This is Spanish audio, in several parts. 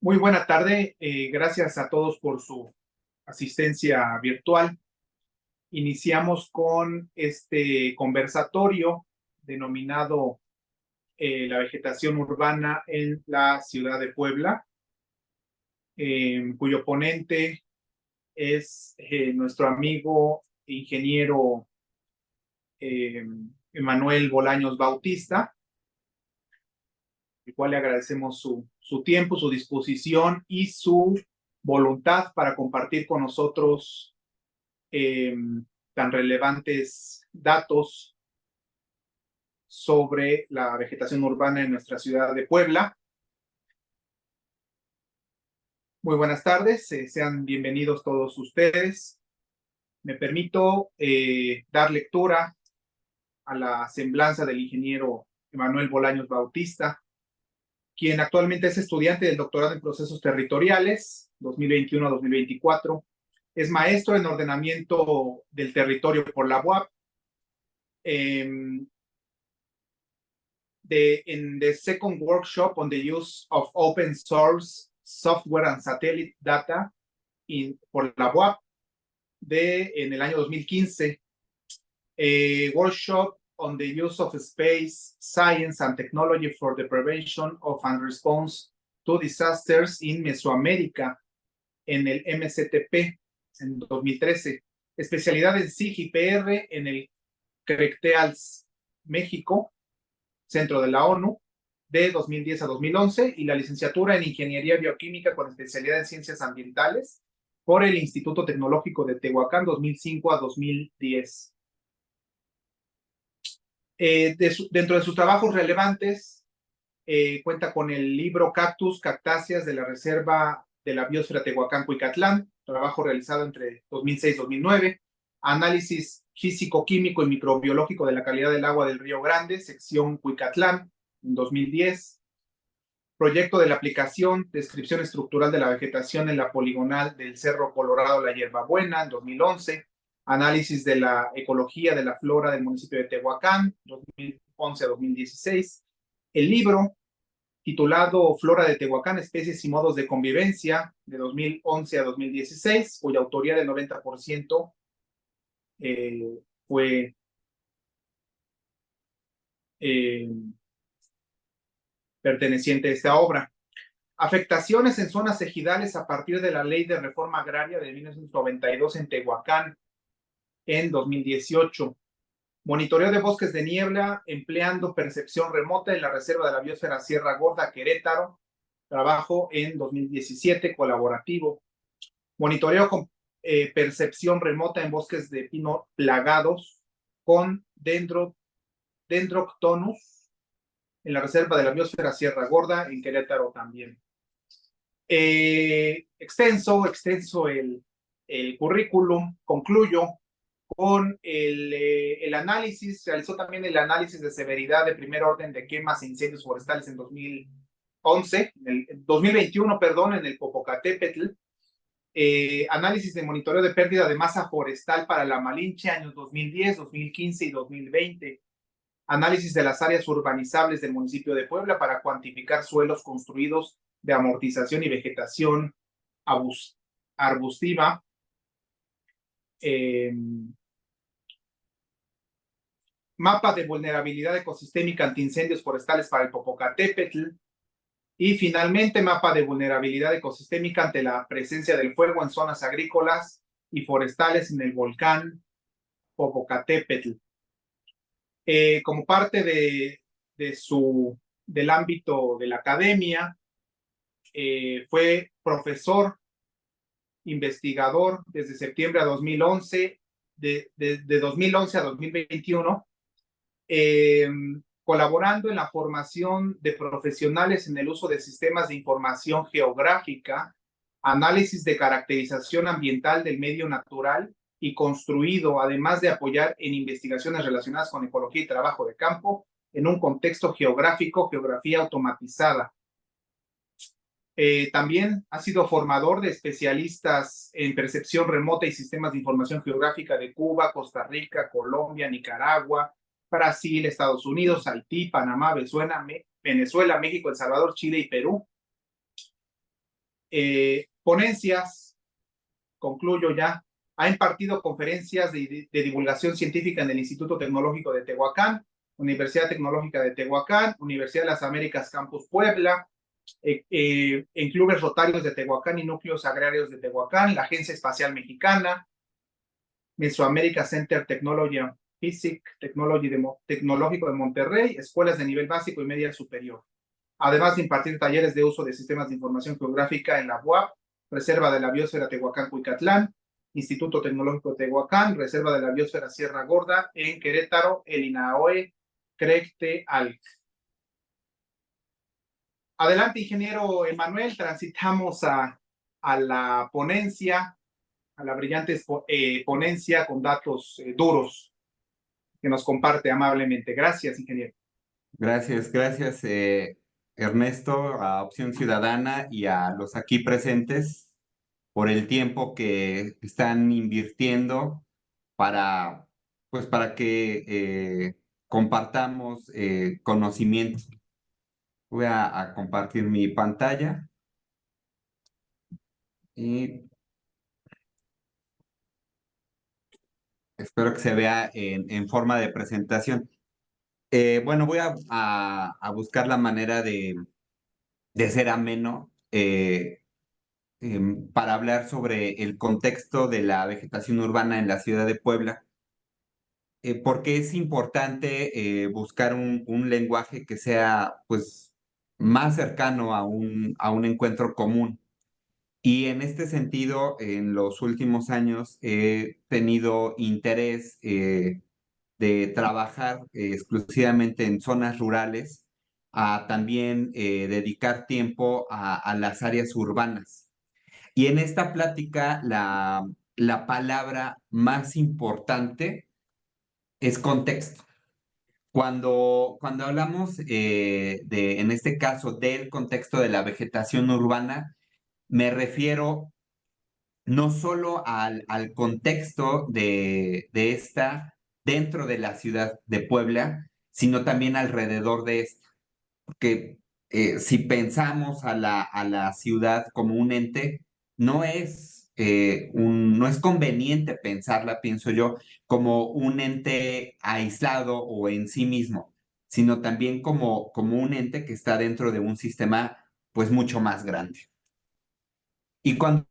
Muy buena tarde. Gracias a todos por su asistencia virtual. Iniciamos con este conversatorio denominado La vegetación urbana en la ciudad de Puebla, cuyo ponente es nuestro amigo ingeniero eh, Emanuel Bolaños Bautista, al cual le agradecemos su tiempo, su disposición y su voluntad para compartir con nosotros eh, tan relevantes datos sobre la vegetación urbana en nuestra ciudad de Puebla. Muy buenas tardes, sean bienvenidos todos ustedes. Me permito dar lectura a la semblanza del ingeniero Emanuel Bolaños Bautista, quien actualmente es estudiante del doctorado en procesos territoriales 2021-2024. Es maestro en ordenamiento del territorio por la UAP. In the second workshop on the use of open source software and satellite data por la UAP en el año 2015. Workshop on the use of space science and technology for the prevention of and response to disasters in Mesoamérica en el MCTP en 2013. Especialidad en SIG y PR en el CRECTEALS México, Centro de la ONU, de 2010 a 2011, y la licenciatura en Ingeniería Bioquímica con especialidad en Ciencias Ambientales por el Instituto Tecnológico de Tehuacán, 2005 a 2010. Dentro de sus trabajos relevantes, cuenta con el libro Cactus, Cactáceas de la Reserva de la Biosfera Tehuacán-Cuicatlán, trabajo realizado entre 2006 y 2009, análisis físico-químico y microbiológico de la calidad del agua del Río Grande, sección Cuicatlán, en 2010, proyecto de la aplicación, descripción estructural de la vegetación en la poligonal del Cerro Colorado La Hierbabuena, en 2011, análisis de la ecología de la flora del municipio de Tehuacán, 2011 a 2016, el libro titulado Flora de Tehuacán, especies y modos de convivencia, de 2011 a 2016, cuya autoría del 90% fue perteneciente a esta obra. Afectaciones en zonas ejidales a partir de la Ley de Reforma Agraria de 1992 en Tehuacán, en 2018. Monitoreo de bosques de niebla empleando percepción remota en la Reserva de la Biosfera Sierra Gorda, Querétaro, trabajo en 2017, colaborativo. Monitoreo con percepción remota en bosques de pino plagados con Dendroctonus en la Reserva de la Biosfera Sierra Gorda, en Querétaro también. Extenso el currículum. Concluyo con el análisis. Realizó también el análisis de severidad de primer orden de quemas e incendios forestales en 2021, en el Popocatépetl. Análisis de monitoreo de pérdida de masa forestal para la Malinche, años 2010, 2015 y 2020. Análisis de las áreas urbanizables del municipio de Puebla para cuantificar suelos construidos de amortización y vegetación arbustiva. Mapa de vulnerabilidad ecosistémica ante incendios forestales para el Popocatépetl. Y finalmente, mapa de vulnerabilidad ecosistémica ante la presencia del fuego en zonas agrícolas y forestales en el volcán Popocatépetl. Como parte del ámbito de la academia, fue profesor investigador desde septiembre a 2011, de 2011 a 2021, colaborando en la formación de profesionales en el uso de sistemas de información geográfica, análisis de caracterización ambiental del medio natural y construido, además de apoyar en investigaciones relacionadas con ecología y trabajo de campo en un contexto geográfico, geografía automatizada. También ha sido formador de especialistas en percepción remota y sistemas de información geográfica de Cuba, Costa Rica, Colombia, Nicaragua, Brasil, Estados Unidos, Haití, Panamá, Venezuela, México, El Salvador, Chile y Perú. Ponencias, concluyo ya. Ha impartido conferencias de divulgación científica en el Instituto Tecnológico de Tehuacán, Universidad Tecnológica de Tehuacán, Universidad de las Américas Campus Puebla, en clubes rotarios de Tehuacán y núcleos agrarios de Tehuacán, la Agencia Espacial Mexicana, Mesoamérica Center Technology and Physics Tecnológico de Monterrey, escuelas de nivel básico y media superior. Además de impartir talleres de uso de sistemas de información geográfica en la UAP, Reserva de la Biosfera Tehuacán-Cuicatlán, Instituto Tecnológico de Tehuacán, Reserva de la Biosfera Sierra Gorda, en Querétaro, el INAOE, CRECTE, ALC. Adelante, ingeniero Emanuel, transitamos a la ponencia, a la brillante ponencia con datos duros que nos comparte amablemente. Gracias, ingeniero. Gracias, Ernesto, a Opción Ciudadana y a los aquí presentes por el tiempo que están invirtiendo para, pues, para que compartamos conocimiento. Voy a compartir mi pantalla y espero que se vea en forma de presentación. Bueno, voy a buscar la manera de ser ameno para hablar sobre el contexto de la vegetación urbana en la ciudad de Puebla, porque es importante buscar un lenguaje que sea pues más cercano a un encuentro común. Y en este sentido, en los últimos años he tenido interés de trabajar exclusivamente en zonas rurales, a también dedicar tiempo a las áreas urbanas. Y en esta plática, la palabra más importante es contexto. Cuando hablamos en este caso, del contexto de la vegetación urbana, me refiero no solo al contexto de esta dentro de la ciudad de Puebla, sino también alrededor de esta. Porque si pensamos a la ciudad como un ente, no es conveniente pensarla, pienso yo, como un ente aislado o en sí mismo, sino también como un ente que está dentro de un sistema pues mucho más grande. Y cuando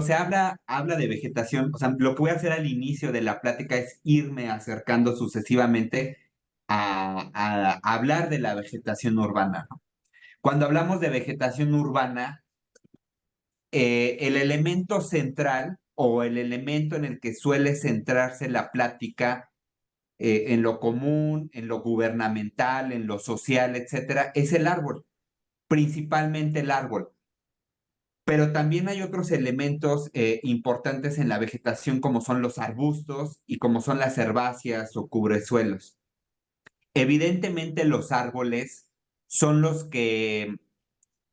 se habla de vegetación, o sea, lo que voy a hacer al inicio de la plática es irme acercando sucesivamente a hablar de la vegetación urbana, ¿no? Cuando hablamos de vegetación urbana, el elemento central o el elemento en el que suele centrarse la plática en lo común, en lo gubernamental, en lo social, etcétera, es el árbol, principalmente el árbol. Pero también hay otros elementos importantes en la vegetación, como son los arbustos y como son las herbáceas o cubresuelos. Evidentemente, los árboles son los que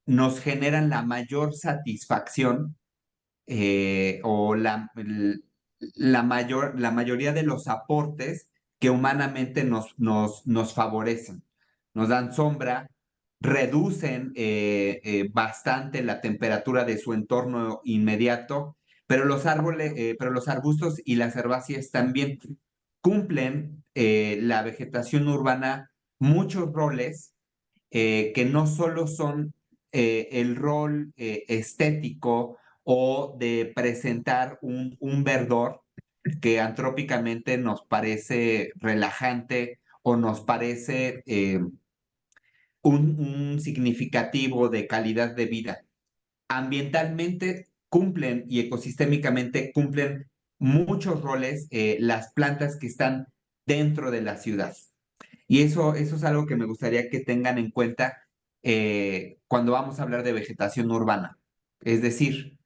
nos generan la mayor satisfacción o la mayoría de los aportes que humanamente nos favorecen. Nos dan sombra, reducen bastante la temperatura de su entorno inmediato, pero pero los arbustos y las herbáceas también cumplen la vegetación urbana muchos roles que no solo son el rol estético o de presentar un verdor que antrópicamente nos parece relajante o nos parece un significativo de calidad de vida. Ambientalmente cumplen y ecosistémicamente cumplen muchos roles las plantas que están dentro de la ciudad. Y eso es algo que me gustaría que tengan en cuenta cuando vamos a hablar de vegetación urbana. Es decir,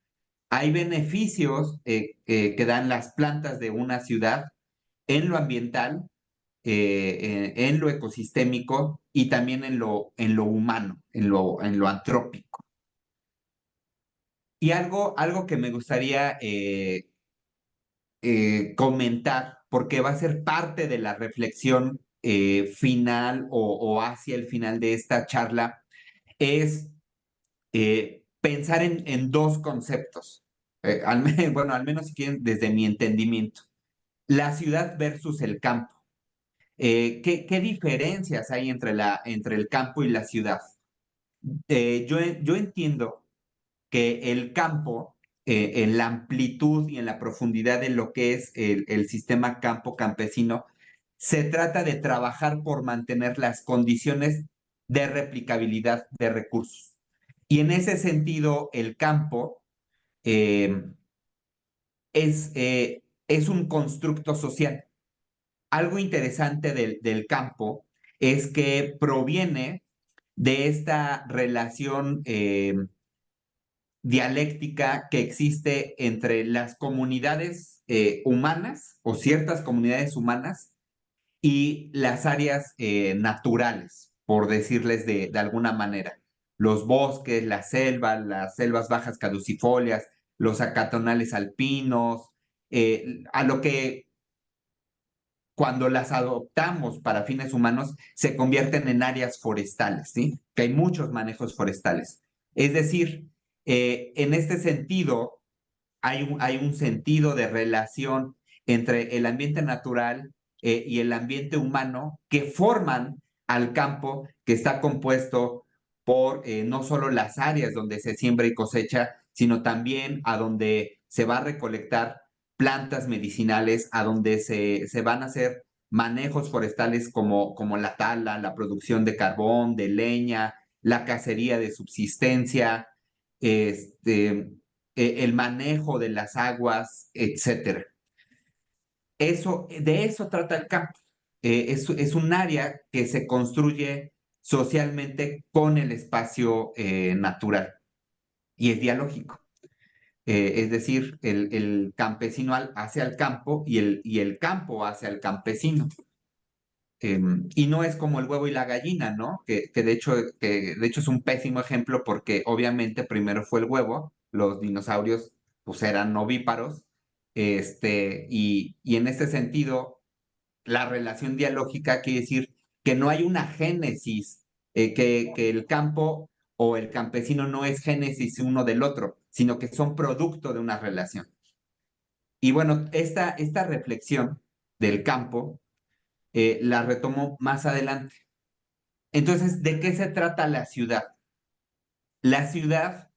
hay beneficios que dan las plantas de una ciudad en lo ambiental, en lo ecosistémico y también en lo humano, en lo antrópico. Y algo que me gustaría comentar, porque va a ser parte de la reflexión final o hacia el final de esta charla, es pensar en dos conceptos. Bueno, al menos si quieren, desde mi entendimiento. La ciudad versus el campo. ¿Qué diferencias hay entre el campo y la ciudad? Yo entiendo que el campo, en la amplitud y en la profundidad de lo que es el sistema campo campesino, se trata de trabajar por mantener las condiciones de replicabilidad de recursos. Y en ese sentido, el campo eh, es un constructo social. Algo interesante del campo es que proviene de esta relación dialéctica que existe entre las comunidades humanas o ciertas comunidades humanas y las áreas naturales, por decirles de alguna manera. Los bosques, las selvas bajas caducifolias, los acatonales alpinos, a lo que cuando las adoptamos para fines humanos se convierten en áreas forestales, ¿sí? Que hay muchos manejos forestales. Es decir, en este sentido, hay un sentido de relación entre el ambiente natural y el ambiente humano que forman al campo que está compuesto por no solo las áreas donde se siembra y cosecha, sino también a donde se va a recolectar plantas medicinales, a donde se van a hacer manejos forestales como la tala, la producción de carbón, de leña, la cacería de subsistencia, el manejo de las aguas, etcétera. De eso trata el campo. Es un área que se construye socialmente con el espacio natural y es dialógico. Es decir, el campesino hace al campo y el campo hace al campesino. Y no es como el huevo y la gallina, ¿no? Que de hecho es un pésimo ejemplo porque obviamente primero fue el huevo, los dinosaurios pues eran ovíparos, y en este sentido la relación dialógica quiere decir que no hay una génesis, que el campo o el campesino no es génesis uno del otro, sino que son producto de una relación. Y bueno, esta reflexión del campo la retomo más adelante. Entonces, ¿de qué se trata la ciudad? La ciudad,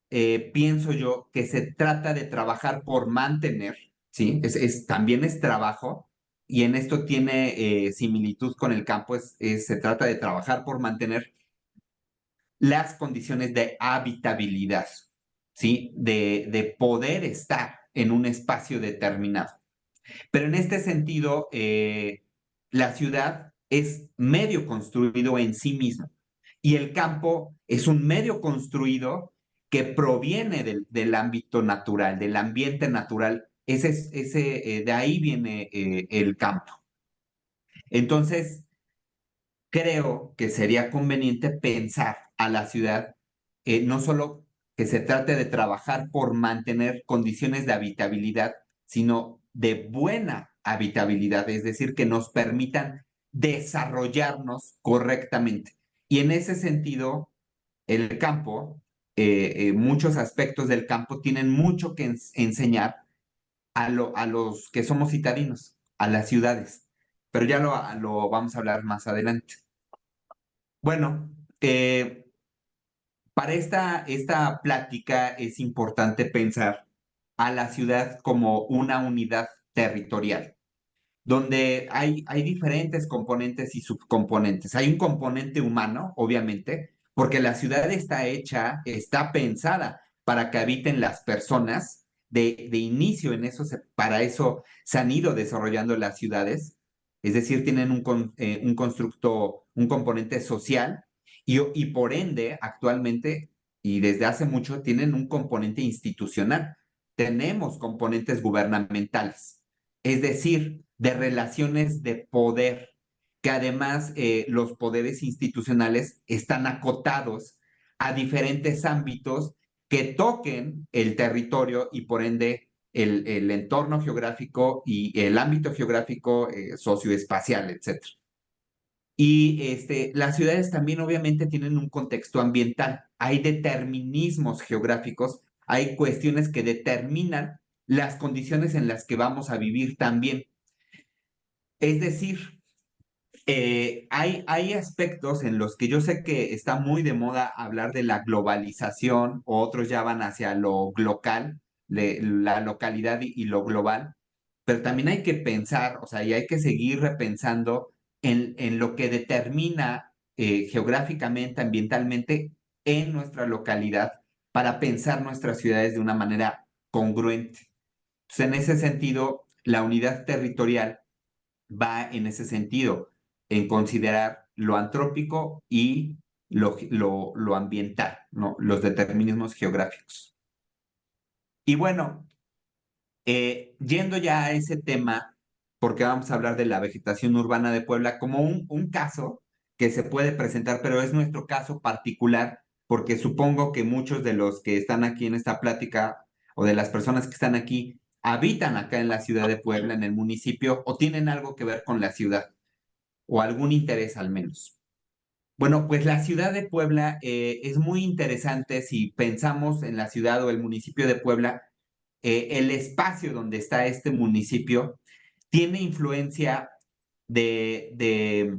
pienso yo, que se trata de trabajar por mantener, ¿sí? También es trabajo, y en esto tiene similitud con el campo, se trata de trabajar por mantener las condiciones de habitabilidad, ¿sí? De poder estar en un espacio determinado. Pero en este sentido, la ciudad es medio construido en sí mismo y el campo es un medio construido que proviene del ámbito natural, del ambiente natural. De ahí viene el campo. Entonces, creo que sería conveniente pensar a la ciudad no solo que se trate de trabajar por mantener condiciones de habitabilidad, sino de buena habitabilidad, es decir, que nos permitan desarrollarnos correctamente. Y en ese sentido, el campo, muchos aspectos del campo tienen mucho que enseñar a los que somos citadinos, a las ciudades. Pero ya lo vamos a hablar más adelante. Bueno, para esta plática es importante pensar a la ciudad como una unidad territorial, donde hay diferentes componentes y subcomponentes. Hay un componente humano, obviamente, porque la ciudad está hecha, está pensada para que habiten las personas. De inicio, para eso se han ido desarrollando las ciudades, es decir, tienen un constructo, un componente social y por ende, actualmente y desde hace mucho, tienen un componente institucional. Tenemos componentes gubernamentales, es decir, de relaciones de poder, que además los poderes institucionales están acotados a diferentes ámbitos que toquen el territorio y por ende el entorno geográfico y el ámbito geográfico socioespacial, etc. Y las ciudades también obviamente tienen un contexto ambiental. Hay determinismos geográficos, hay cuestiones que determinan las condiciones en las que vamos a vivir también. Es decir, hay aspectos en los que yo sé que está muy de moda hablar de la globalización, o otros ya van hacia lo local, la localidad y lo global, pero también hay que pensar, o sea, y hay que seguir repensando en lo que determina geográficamente, ambientalmente en nuestra localidad para pensar nuestras ciudades de una manera congruente. Entonces, en ese sentido, la unidad territorial va en ese sentido, en considerar lo antrópico y lo ambiental, ¿no? Los determinismos geográficos. Y bueno, yendo ya a ese tema, porque vamos a hablar de la vegetación urbana de Puebla como un caso que se puede presentar, pero es nuestro caso particular, porque supongo que muchos de los que están aquí en esta plática o de las personas que están aquí habitan acá en la ciudad de Puebla, en el municipio, o tienen algo que ver con la ciudad, o algún interés al menos. Bueno, pues la ciudad de Puebla es muy interesante si pensamos en la ciudad o el municipio de Puebla. El espacio donde está este municipio tiene influencia de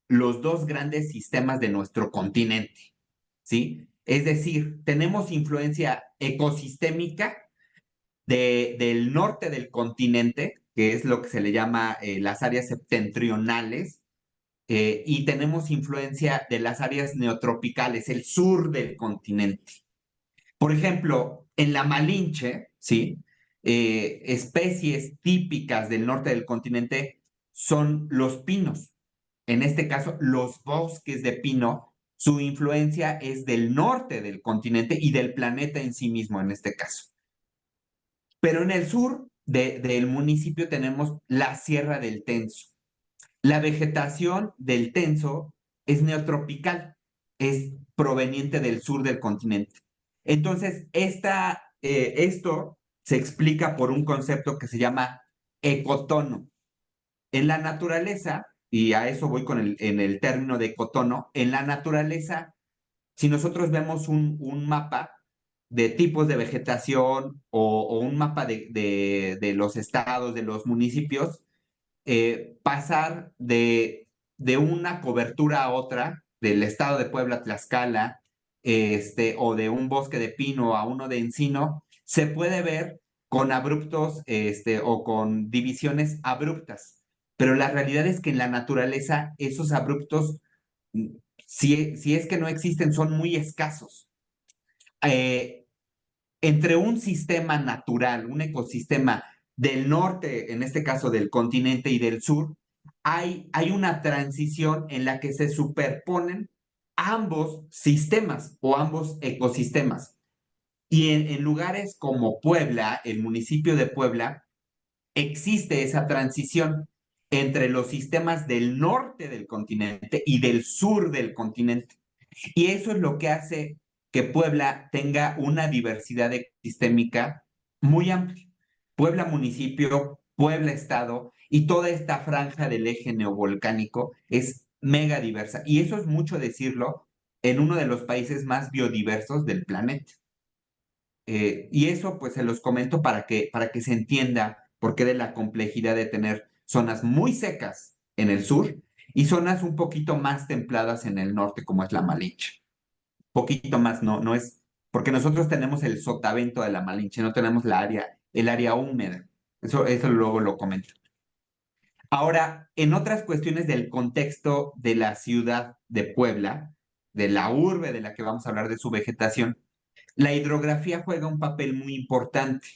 los dos grandes sistemas de nuestro continente, ¿sí? Es decir, tenemos influencia ecosistémica del norte del continente, que es lo que se le llama las áreas septentrionales, y tenemos influencia de las áreas neotropicales, el sur del continente. Por ejemplo, en la Malinche, ¿sí? Especies típicas del norte del continente son los pinos. En este caso, los bosques de pino, su influencia es del norte del continente y del planeta en sí mismo, en este caso. Pero en el sur del municipio tenemos la Sierra del Tenso. La vegetación del Tenso es neotropical, es proveniente del sur del continente. Entonces, esto se explica por un concepto que se llama ecotono. En la naturaleza, y a eso voy en el término de ecotono, en la naturaleza, si nosotros vemos un mapa de tipos de vegetación o un mapa de los estados, de los municipios, pasar de una cobertura a otra, del estado de Puebla, Tlaxcala, o de un bosque de pino a uno de encino, se puede ver con abruptos, o con divisiones abruptas. Pero la realidad es que en la naturaleza esos abruptos, mm, si es que no existen, son muy escasos. Eh, Entre un sistema natural, un ecosistema del norte, en este caso del continente y del sur, hay una transición en la que se superponen ambos sistemas o ambos ecosistemas. Y en lugares como Puebla, el municipio de Puebla, existe esa transición entre los sistemas del norte del continente y del sur del continente. Y eso es lo que hace que Puebla tenga una diversidad ecosistémica muy amplia. Puebla municipio, Puebla estado y toda esta franja del eje neovolcánico es mega diversa. Y eso es mucho decirlo en uno de los países más biodiversos del planeta. Y eso pues se los comento para que se entienda por qué de la complejidad de tener zonas muy secas en el sur y zonas un poquito más templadas en el norte, como es la Malinche. Poquito más, no es, porque nosotros tenemos el sotavento de la Malinche, no tenemos el área húmeda. Eso luego lo comento. Ahora, en otras cuestiones del contexto de la ciudad de Puebla, de la urbe de la que vamos a hablar de su vegetación, la hidrografía juega un papel muy importante.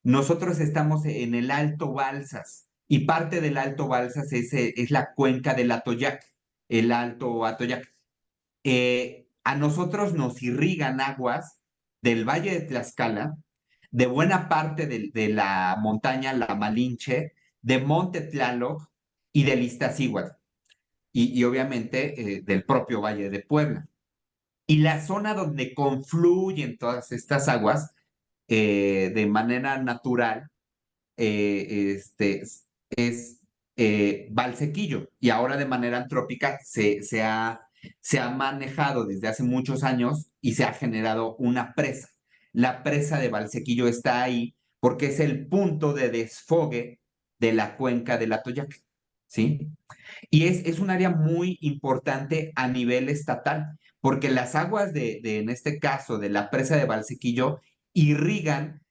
Nosotros estamos en el Alto Balsas y parte del Alto Balsas es la cuenca del Atoyac, el Alto Atoyac. A nosotros nos irrigan aguas del Valle de Tlaxcala, de buena parte de la montaña La Malinche, de Monte Tlaloc y del Iztaccíhuatl, y obviamente del propio Valle de Puebla. Y la zona donde confluyen todas estas aguas de manera natural, es Valsequillo, y ahora de manera antrópica se ha manejado desde hace muchos años y se ha generado una presa. La presa de Valsequillo está ahí porque es el punto de desfogue de la cuenca del Atoyac, ¿sí? Y es un área muy importante a nivel estatal, porque las aguas en este caso, de la presa de Valsequillo, irrigan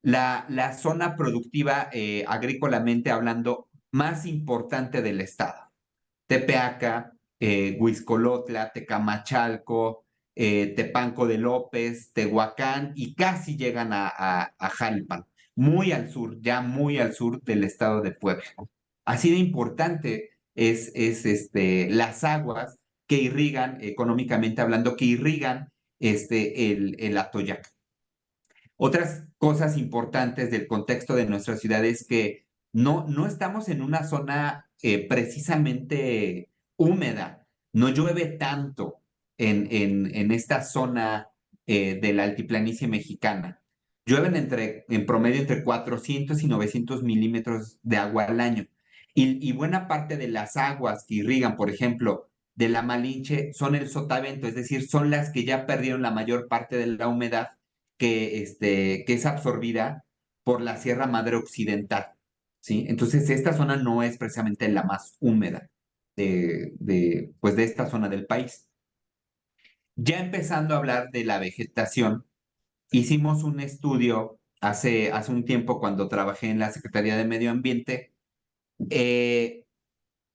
la zona productiva, agrícolamente hablando, más importante del estado. Tepeaca, Huixcolotla, Tecamachalco, Tepanco de López, Tehuacán, y casi llegan a Jalpan, muy al sur, ya muy al sur del estado de Puebla. Así de importante las aguas que irrigan, económicamente hablando, que irrigan el Atoyac. Otras cosas importantes del contexto de nuestra ciudad es que no estamos en una zona precisamente húmeda, no llueve tanto en esta zona de la altiplanicie mexicana. Llueven en promedio entre 400 y 900 milímetros de agua al año. Y buena parte de las aguas que irrigan, por ejemplo, de la Malinche, son el sotavento, es decir, son las que ya perdieron la mayor parte de la humedad que es absorbida por la Sierra Madre Occidental, ¿sí? Entonces, esta zona no es precisamente la más húmeda pues de esta zona del país. Ya empezando a hablar de la vegetación, hicimos un estudio hace un tiempo cuando trabajé en la Secretaría de Medio Ambiente, eh,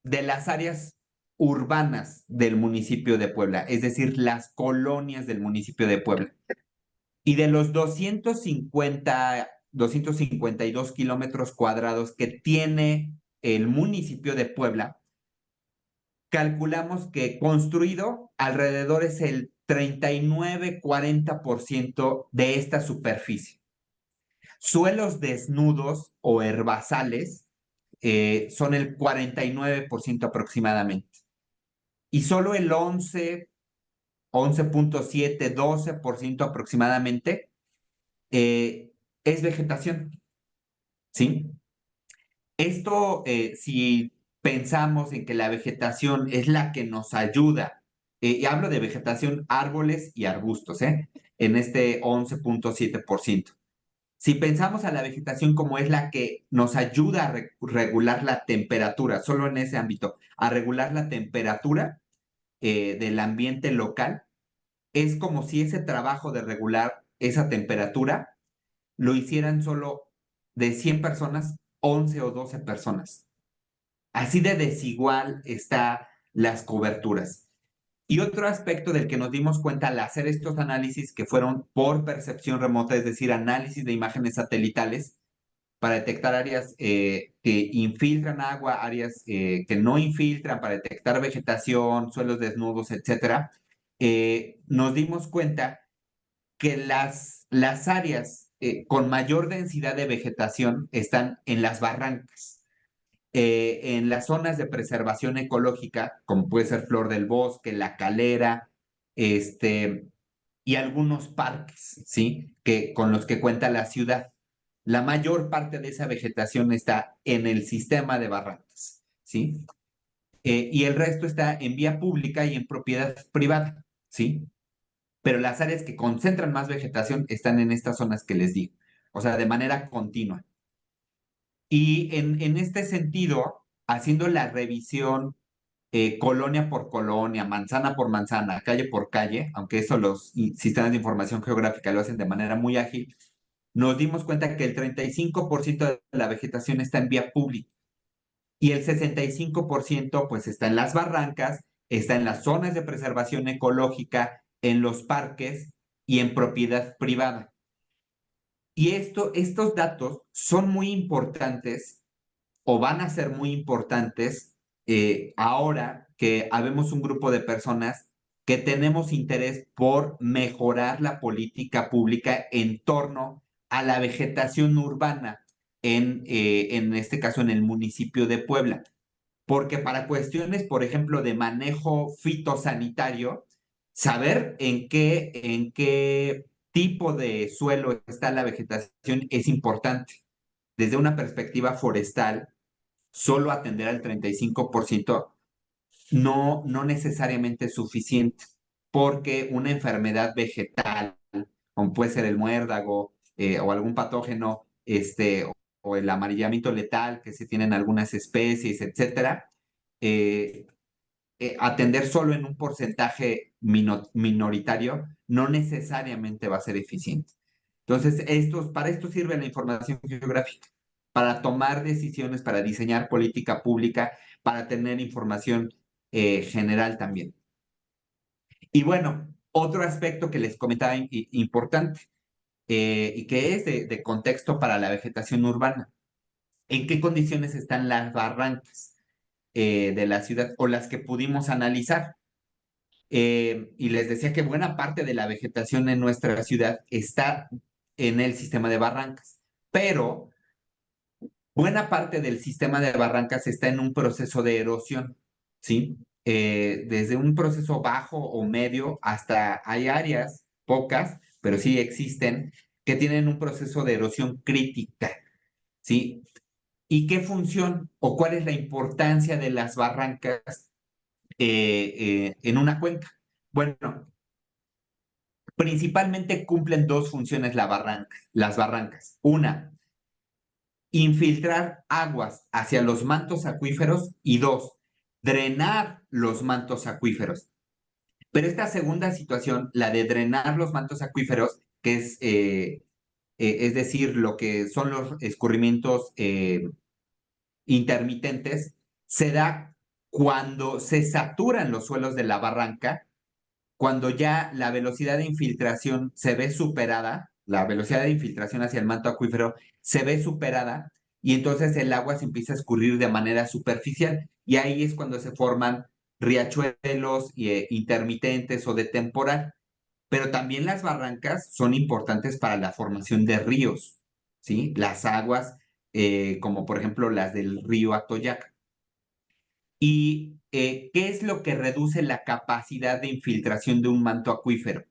de las áreas urbanas del municipio de Puebla, es decir, las colonias del municipio de Puebla. Y de los 252 kilómetros cuadrados que tiene el municipio de Puebla, calculamos que construido alrededor es el 39-40% de esta superficie. Suelos desnudos o herbazales son el 49% aproximadamente. Y solo el 11.7, 12% aproximadamente es vegetación, ¿sí? Esto, si pensamos en que la vegetación es la que nos ayuda, y hablo de vegetación, árboles y arbustos, en este 11.7%. Si pensamos a la vegetación como es la que nos ayuda a regular la temperatura, solo en ese ámbito, a regular la temperatura del ambiente local, es como si ese trabajo de regular esa temperatura lo hicieran solo de 100 personas, 11 o 12 personas. Así de desigual están las coberturas. Y otro aspecto del que nos dimos cuenta al hacer estos análisis, que fueron por percepción remota, es decir, análisis de imágenes satelitales para detectar áreas que infiltran agua, áreas que no infiltran, para detectar vegetación, suelos desnudos, etcétera, nos dimos cuenta que las áreas con mayor densidad de vegetación están en las barrancas, en las zonas de preservación ecológica, como puede ser Flor del Bosque, La Calera, y algunos parques, ¿sí? Con los que cuenta la ciudad. La mayor parte de esa vegetación está en el sistema de barrancas, ¿sí? Y el resto está en vía pública y en propiedad privada, ¿sí? Pero las áreas que concentran más vegetación están en estas zonas que les digo, o sea, de manera continua. Y en este sentido, haciendo la revisión colonia por colonia, manzana por manzana, calle por calle, aunque eso los sistemas de información geográfica lo hacen de manera muy ágil, nos dimos cuenta que el 35% de la vegetación está en vía pública y el 65% pues está en las barrancas, está en las zonas de preservación ecológica, en los parques y en propiedad privada. Y estos datos son muy importantes o van a ser muy importantes ahora que habemos un grupo de personas que tenemos interés por mejorar la política pública en torno a la vegetación urbana en este caso en el municipio de Puebla. Porque para cuestiones, por ejemplo, de manejo fitosanitario, saber en qué tipo de suelo está la vegetación es importante. Desde una perspectiva forestal, solo atender al 35% no necesariamente es suficiente, porque una enfermedad vegetal, como puede ser el muérdago o algún patógeno, o el amarillamiento letal que se tiene en algunas especies, etcétera, eh, atender solo en un porcentaje minoritario no necesariamente va a ser eficiente. Entonces, para esto sirve la información geográfica, para tomar decisiones, para diseñar política pública, para tener información general también. Y bueno, otro aspecto que les comentaba importante y que es de contexto para la vegetación urbana. ¿En qué condiciones están las barrancas de la ciudad o las que pudimos analizar? Y les decía que buena parte de la vegetación en nuestra ciudad está en el sistema de barrancas, pero buena parte del sistema de barrancas está en un proceso de erosión, ¿sí? Desde un proceso bajo o medio hasta hay áreas, pocas, pero sí existen, que tienen un proceso de erosión crítica, ¿sí? ¿Y qué función o cuál es la importancia de las barrancas en una cuenca? Bueno, principalmente cumplen dos funciones las barrancas. Una, infiltrar aguas hacia los mantos acuíferos y dos, drenar los mantos acuíferos. Pero esta segunda situación, la de drenar los mantos acuíferos, que es decir, lo que son los escurrimientos intermitentes, se da cuando se saturan los suelos de la barranca, cuando ya la velocidad de infiltración se ve superada, la velocidad de infiltración hacia el manto acuífero se ve superada y entonces el agua se empieza a escurrir de manera superficial y ahí es cuando se forman riachuelos intermitentes o de temporal. Pero también las barrancas son importantes para la formación de ríos, ¿sí? Las aguas, como por ejemplo las del río Atoyac. ¿Y qué es lo que reduce la capacidad de infiltración de un manto acuífero?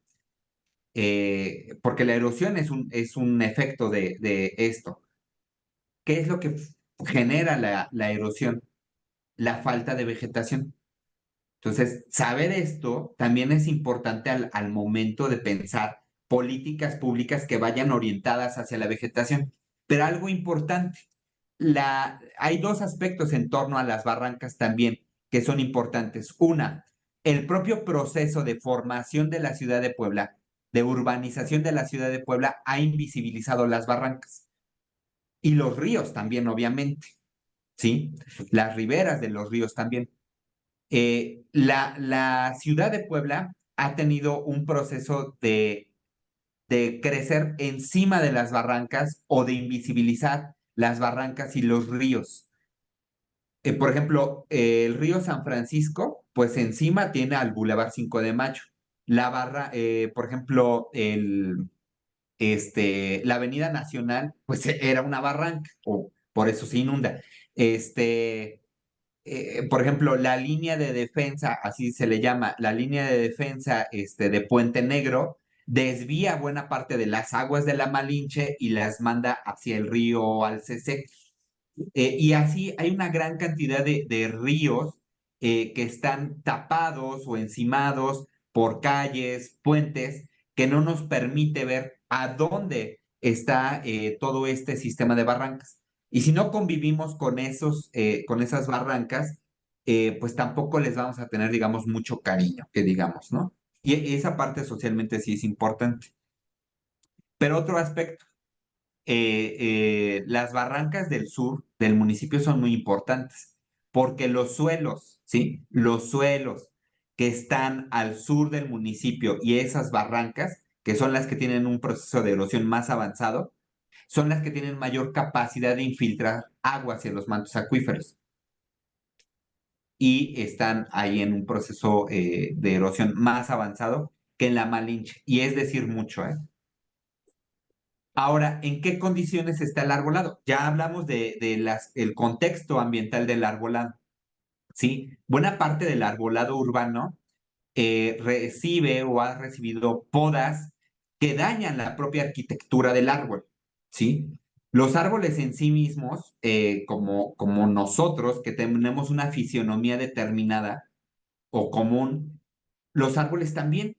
Porque la erosión es un efecto de esto. ¿Qué es lo que genera la erosión? La falta de vegetación. Entonces, saber esto también es importante al momento de pensar políticas públicas que vayan orientadas hacia la vegetación. Pero algo importante, hay dos aspectos en torno a las barrancas también que son importantes. Una, el propio proceso de formación de la ciudad de Puebla, de urbanización de la ciudad de Puebla, ha invisibilizado las barrancas. Y los ríos también, obviamente, ¿sí? Las riberas de los ríos también. La ciudad de Puebla ha tenido un proceso de crecer encima de las barrancas o de invisibilizar las barrancas y los ríos. Por ejemplo, el río San Francisco, pues encima tiene al Boulevard 5 de Mayo. Por ejemplo, la Avenida Nacional, pues era una barranca, o por eso se inunda. Por ejemplo, la línea de defensa, así se le llama, la línea de defensa de Puente Negro, desvía buena parte de las aguas de la Malinche y las manda hacia el río Alcesec. Y así hay una gran cantidad de ríos que están tapados o encimados por calles, puentes, que no nos permite ver a dónde está todo este sistema de barrancas. Y si no convivimos con esas barrancas, pues tampoco les vamos a tener, digamos, mucho cariño, que digamos, ¿no? Y esa parte socialmente sí es importante. Pero otro aspecto las barrancas del sur del municipio son muy importantes porque los suelos, ¿sí? Los suelos que están al sur del municipio y esas barrancas, que son las que tienen un proceso de erosión más avanzado, son las que tienen mayor capacidad de infiltrar agua hacia los mantos acuíferos y están ahí en un proceso de erosión más avanzado que en la Malinche. Y es decir mucho, ¿eh? Ahora, ¿en qué condiciones está el arbolado? Ya hablamos el contexto ambiental del arbolado, ¿sí? Buena parte del arbolado urbano recibe o ha recibido podas que dañan la propia arquitectura del árbol, ¿sí? Los árboles en sí mismos, como nosotros, que tenemos una fisionomía determinada o común, los árboles también,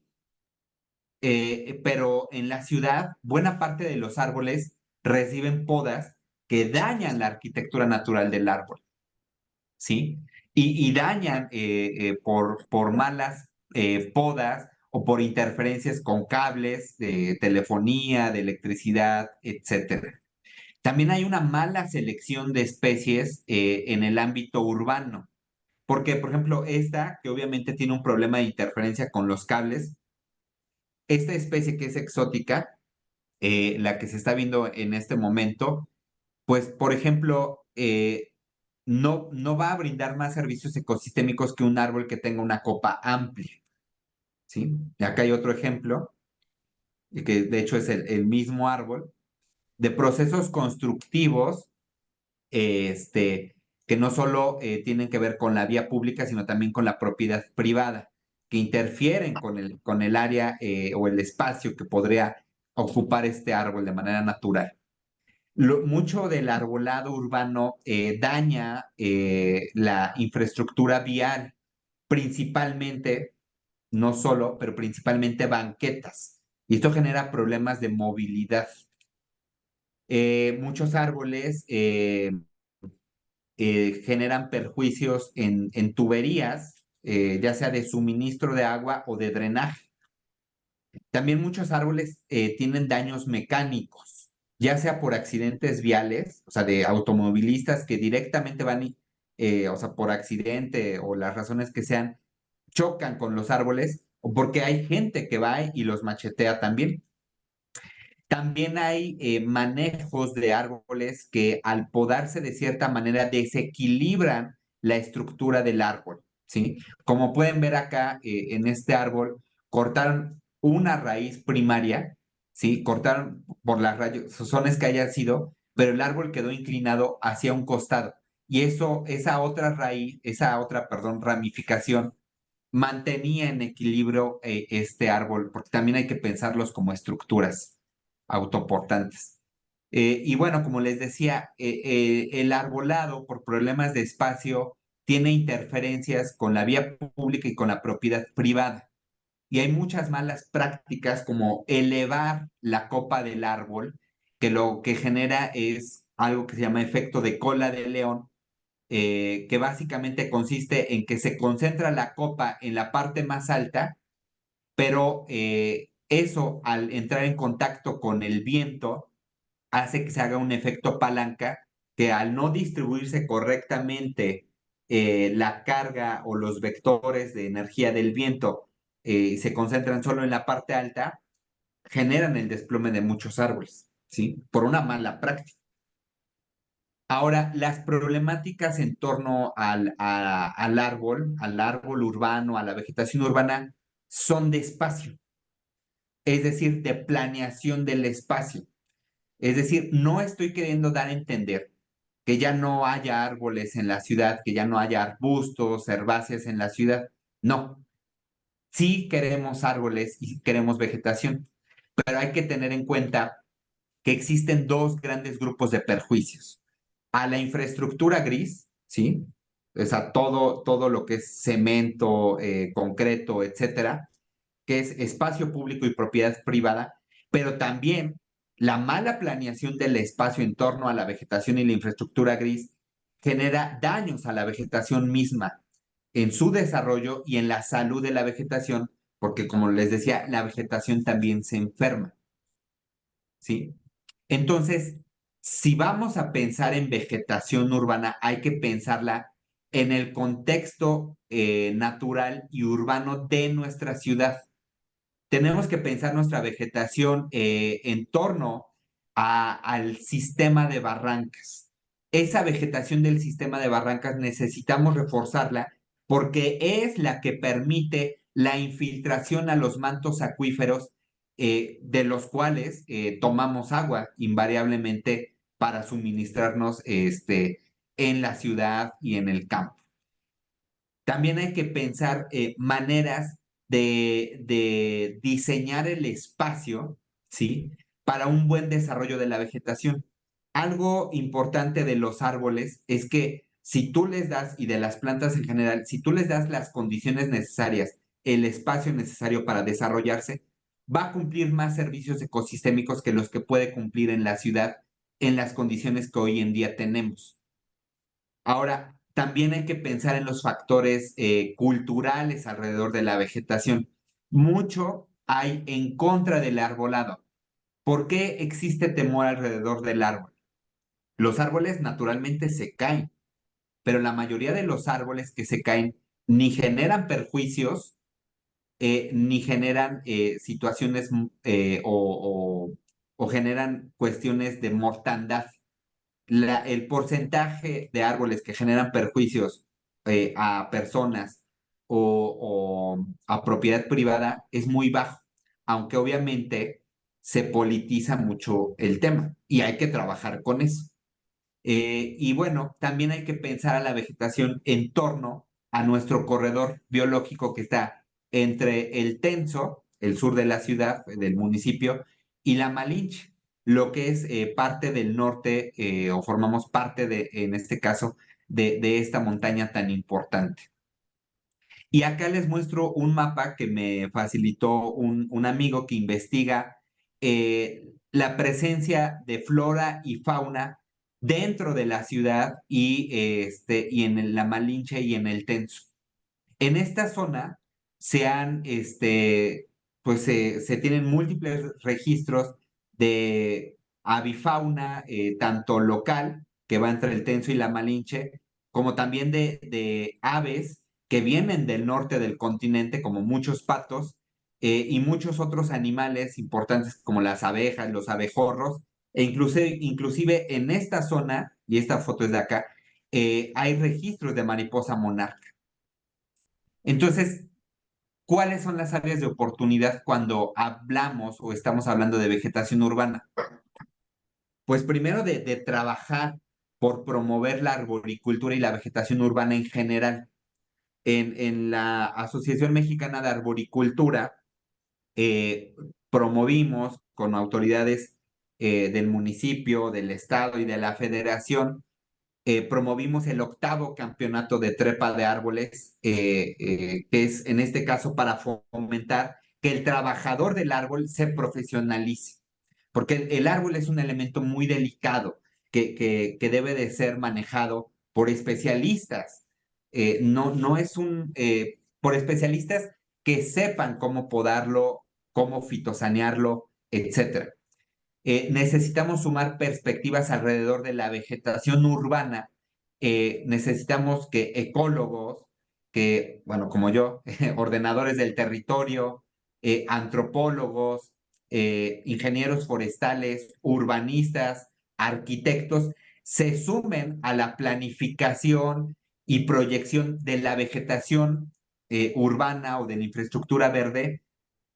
pero en la ciudad, buena parte de los árboles reciben podas que dañan la arquitectura natural del árbol, ¿sí? Y dañan por malas podas o por interferencias con cables de telefonía, de electricidad, etcétera. También hay una mala selección de especies en el ámbito urbano, porque, por ejemplo, esta, que obviamente tiene un problema de interferencia con los cables, esta especie que es exótica, la que se está viendo en este momento, pues, por ejemplo, no va a brindar más servicios ecosistémicos que un árbol que tenga una copa amplia, ¿sí? Y acá hay otro ejemplo, que de hecho es el mismo árbol, de procesos constructivos que no solo tienen que ver con la vía pública, sino también con la propiedad privada, que interfieren con el área o el espacio que podría ocupar este árbol de manera natural. Mucho del arbolado urbano daña la infraestructura vial, principalmente, no solo, pero principalmente banquetas. Y esto genera problemas de movilidad. Muchos árboles generan perjuicios en tuberías, ya sea de suministro de agua o de drenaje. También muchos árboles tienen daños mecánicos, ya sea por accidentes viales, o sea, de automovilistas que directamente van, o sea, por accidente o las razones que sean, chocan con los árboles, o porque hay gente que va y los machetea también. También hay manejos de árboles que al podarse de cierta manera desequilibran la estructura del árbol, ¿sí? Como pueden ver acá en este árbol, cortaron una raíz primaria, ¿sí? Cortaron por las razones que haya sido, pero el árbol quedó inclinado hacia un costado. Y eso, esa otra raíz, perdón, ramificación, mantenía en equilibrio este árbol, porque también hay que pensarlos como estructuras autoportantes. Y bueno, como les decía, el arbolado por problemas de espacio tiene interferencias con la vía pública y con la propiedad privada. Y hay muchas malas prácticas como elevar la copa del árbol, que lo que genera es algo que se llama efecto de cola de león, que básicamente consiste en que se concentra la copa en la parte más alta, pero eso al entrar en contacto con el viento hace que se haga un efecto palanca que al no distribuirse correctamente la carga o los vectores de energía del viento se concentran solo en la parte alta, generan el desplome de muchos árboles, ¿sí? Por una mala práctica. Ahora, las problemáticas en torno al árbol urbano, a la vegetación urbana, son de espacio, es decir, de planeación del espacio. Es decir, no estoy queriendo dar a entender que ya no haya árboles en la ciudad, que ya no haya arbustos, herbáceas en la ciudad. No, sí queremos árboles y queremos vegetación, pero hay que tener en cuenta que existen dos grandes grupos de perjuicios. A la infraestructura gris, ¿sí? O sea, todo lo que es cemento, concreto, etcétera, que es espacio público y propiedad privada, pero también la mala planeación del espacio en torno a la vegetación y la infraestructura gris genera daños a la vegetación misma en su desarrollo y en la salud de la vegetación, porque como les decía, la vegetación también se enferma, ¿sí? Entonces, si vamos a pensar en vegetación urbana, hay que pensarla en el contexto natural y urbano de nuestra ciudad. Tenemos que pensar nuestra vegetación en torno al sistema de barrancas. Esa vegetación del sistema de barrancas necesitamos reforzarla porque es la que permite la infiltración a los mantos acuíferos de los cuales tomamos agua invariablemente para suministrarnos en la ciudad y en el campo. También hay que pensar maneras de diseñar el espacio, ¿sí? Para un buen desarrollo de la vegetación. Algo importante de los árboles es que si tú les das, y de las plantas en general, si tú les das las condiciones necesarias, el espacio necesario para desarrollarse, va a cumplir más servicios ecosistémicos que los que puede cumplir en la ciudad en las condiciones que hoy en día tenemos. Ahora, también hay que pensar en los factores culturales alrededor de la vegetación. Mucho hay en contra del arbolado. ¿Por qué existe temor alrededor del árbol? Los árboles naturalmente se caen, pero la mayoría de los árboles que se caen ni generan perjuicios, ni generan situaciones o generan cuestiones de mortandad. El porcentaje de árboles que generan perjuicios a personas o a propiedad privada es muy bajo, aunque obviamente se politiza mucho el tema y hay que trabajar con eso. Y bueno, también hay que pensar a la vegetación en torno a nuestro corredor biológico que está entre el Tenso, el sur de la ciudad, del municipio, y la Malinche, lo que es parte del norte, o formamos parte de, en este caso, de esta montaña tan importante. Y acá les muestro un mapa que me facilitó un amigo que investiga la presencia de flora y fauna dentro de la ciudad y en la Malinche y en el Tenso. En esta zona se han, pues se tienen múltiples registros de avifauna, tanto local, que va entre el Tenso y la Malinche, como también de aves que vienen del norte del continente, como muchos patos, y muchos otros animales importantes como las abejas, los abejorros, e inclusive en esta zona, y esta foto es de acá, hay registros de mariposa monarca. Entonces, ¿cuáles son las áreas de oportunidad cuando hablamos o estamos hablando de vegetación urbana? Pues primero de trabajar por promover la arboricultura y la vegetación urbana en general. En la Asociación Mexicana de Arboricultura eh, promovimos con autoridades del municipio, del estado y de la federación, promovimos el 8º campeonato de trepa de árboles, que es en este caso para fomentar que el trabajador del árbol se profesionalice, porque el árbol es un elemento muy delicado que debe de ser manejado por especialistas. No es por especialistas que sepan cómo podarlo, cómo fitosanearlo, etcétera. Necesitamos sumar perspectivas alrededor de la vegetación urbana. Necesitamos que ecólogos, que, bueno, como yo, ordenadores del territorio, antropólogos, ingenieros forestales, urbanistas, arquitectos, se sumen a la planificación y proyección de la vegetación urbana o de la infraestructura verde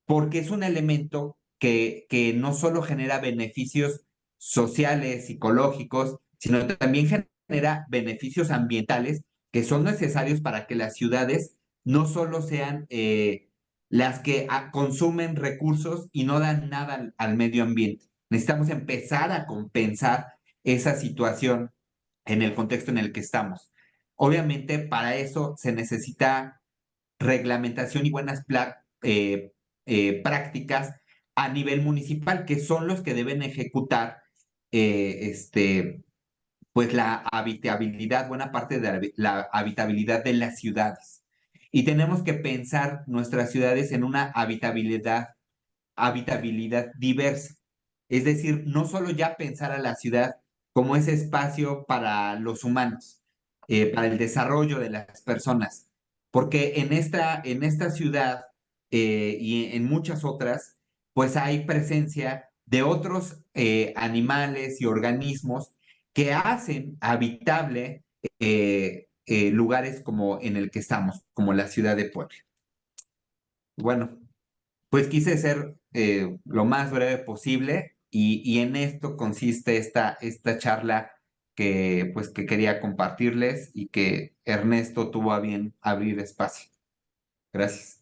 porque es un elemento que no solo genera beneficios sociales, psicológicos, sino también genera beneficios ambientales que son necesarios para que las ciudades no solo sean las que consumen recursos y no dan nada al medio ambiente. Necesitamos empezar a compensar esa situación en el contexto en el que estamos. Obviamente, para eso se necesita reglamentación y buenas prácticas a nivel municipal, que son los que deben ejecutar pues la habitabilidad, buena parte de la habitabilidad de las ciudades. Y tenemos que pensar nuestras ciudades en una habitabilidad diversa. Es decir, no solo ya pensar a la ciudad como ese espacio para los humanos, para el desarrollo de las personas, porque en esta ciudad y en muchas otras, pues hay presencia de otros animales y organismos que hacen habitable lugares como en el que estamos, como la ciudad de Puebla. Bueno, pues quise ser lo más breve posible y en esto consiste esta charla que quería compartirles y que Ernesto tuvo a bien abrir espacio. Gracias.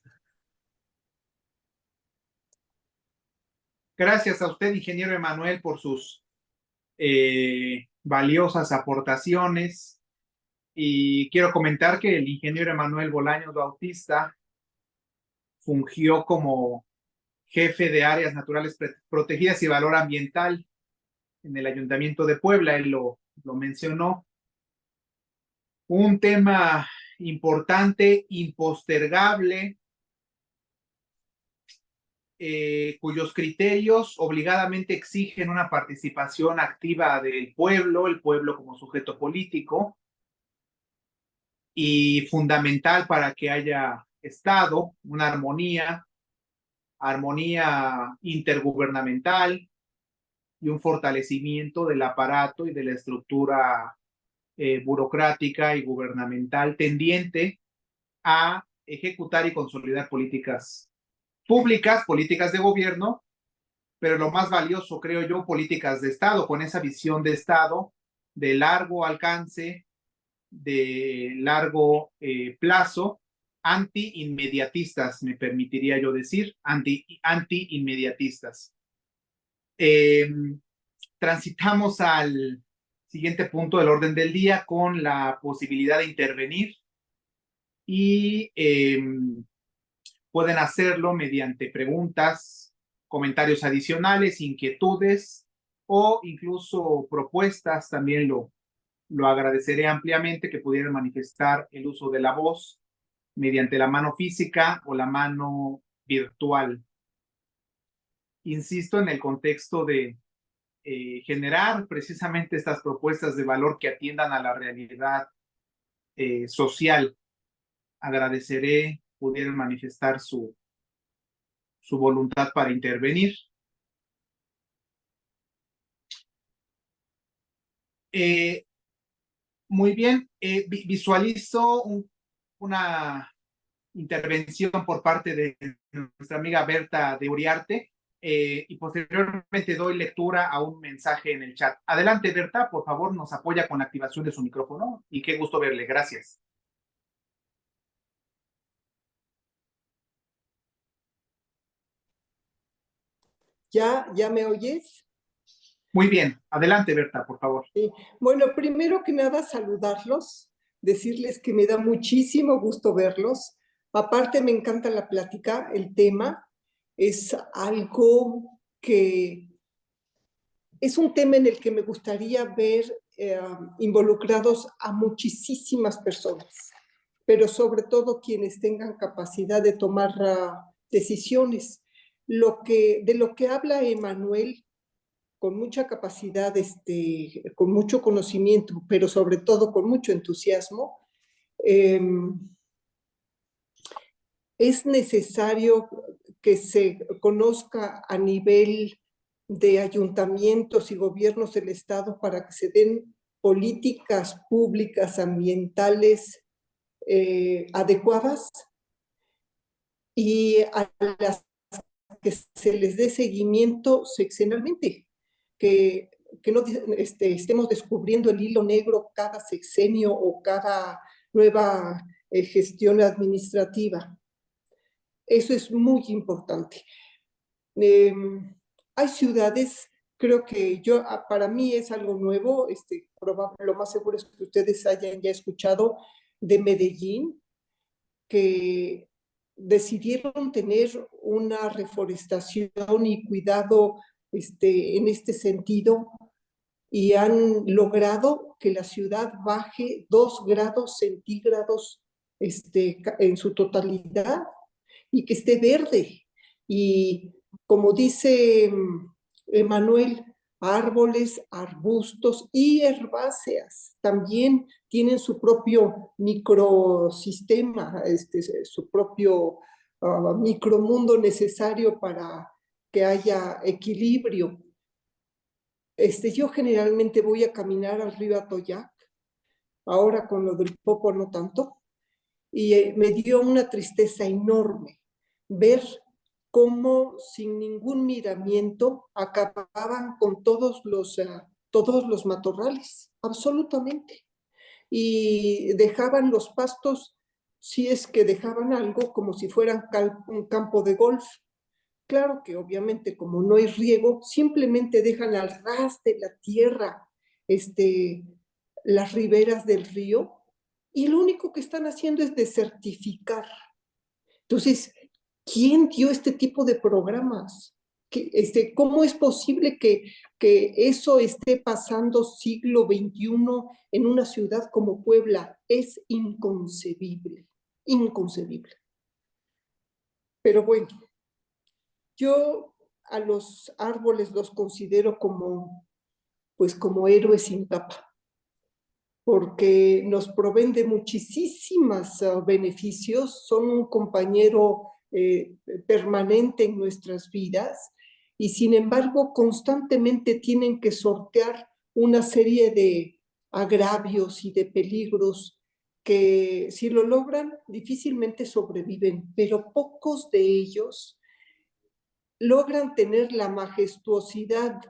Gracias a usted, ingeniero Emanuel, por sus valiosas aportaciones. Y quiero comentar que el ingeniero Emanuel Bolaños Bautista fungió como jefe de áreas naturales protegidas y valor ambiental en el Ayuntamiento de Puebla. Él lo mencionó. Un tema importante, impostergable, cuyos criterios obligadamente exigen una participación activa del pueblo, el pueblo como sujeto político, y fundamental para que haya Estado, una armonía intergubernamental y un fortalecimiento del aparato y de la estructura burocrática y gubernamental tendiente a ejecutar y consolidar políticas públicas, políticas de gobierno, pero lo más valioso, creo yo, políticas de Estado, con esa visión de Estado de largo alcance, de largo plazo, anti-inmediatistas, me permitiría yo decir, anti-inmediatistas. Transitamos al siguiente punto del orden del día con la posibilidad de intervenir y pueden hacerlo mediante preguntas, comentarios adicionales, inquietudes o incluso propuestas. También lo agradeceré ampliamente que pudieran manifestar el uso de la voz mediante la mano física o la mano virtual. Insisto en el contexto de generar precisamente estas propuestas de valor que atiendan a la realidad social. Agradeceré pudieran manifestar su voluntad para intervenir. Muy bien, visualizo una intervención por parte de nuestra amiga Berta de Uriarte y posteriormente doy lectura a un mensaje en el chat. Adelante, Berta, por favor, nos apoya con la activación de su micrófono y qué gusto verle. Gracias. ¿Ya me oyes? Muy bien, adelante, Berta, por favor. Sí. Bueno, primero que nada, saludarlos, decirles que me da muchísimo gusto verlos. Aparte, me encanta la plática, el tema es algo que es un tema en el que me gustaría ver involucrados a muchísimas personas, pero sobre todo quienes tengan capacidad de tomar decisiones. De lo que habla Emanuel, con mucha capacidad, con mucho conocimiento, pero sobre todo con mucho entusiasmo, es necesario que se conozca a nivel de ayuntamientos y gobiernos del Estado para que se den políticas públicas ambientales adecuadas y a las que se les dé seguimiento sexenalmente, que no estemos descubriendo el hilo negro cada sexenio o cada nueva gestión administrativa. Eso es muy importante. Hay ciudades, creo que para mí es algo nuevo, lo más seguro es que ustedes hayan ya escuchado de Medellín, que decidieron tener una reforestación y cuidado en este sentido y han logrado que la ciudad baje 2 grados centígrados en su totalidad y que esté verde. Y como dice Emanuel, árboles, arbustos y herbáceas también tienen su propio microsistema, su propio micromundo necesario para que haya equilibrio. Yo generalmente voy a caminar al río Atoyac, ahora con lo del Popo no tanto, y me dio una tristeza enorme ver cómo sin ningún miramiento acababan con todos los matorrales, absolutamente. Y dejaban los pastos, si es que dejaban algo, como si fueran un campo de golf, Claro que obviamente como no hay riego, simplemente dejan al ras de la tierra las riberas del río y lo único que están haciendo es desertificar. Entonces, ¿quién dio este tipo de programas? ¿Cómo es posible que eso esté pasando siglo XXI en una ciudad como Puebla? Es inconcebible, inconcebible. Pero bueno, yo a los árboles los considero como, pues como héroes sin capa, porque nos proveen de muchísimos beneficios, son un compañero permanente en nuestras vidas y sin embargo constantemente tienen que sortear una serie de agravios y de peligros que si lo logran difícilmente sobreviven, pero pocos de ellos logran tener la majestuosidad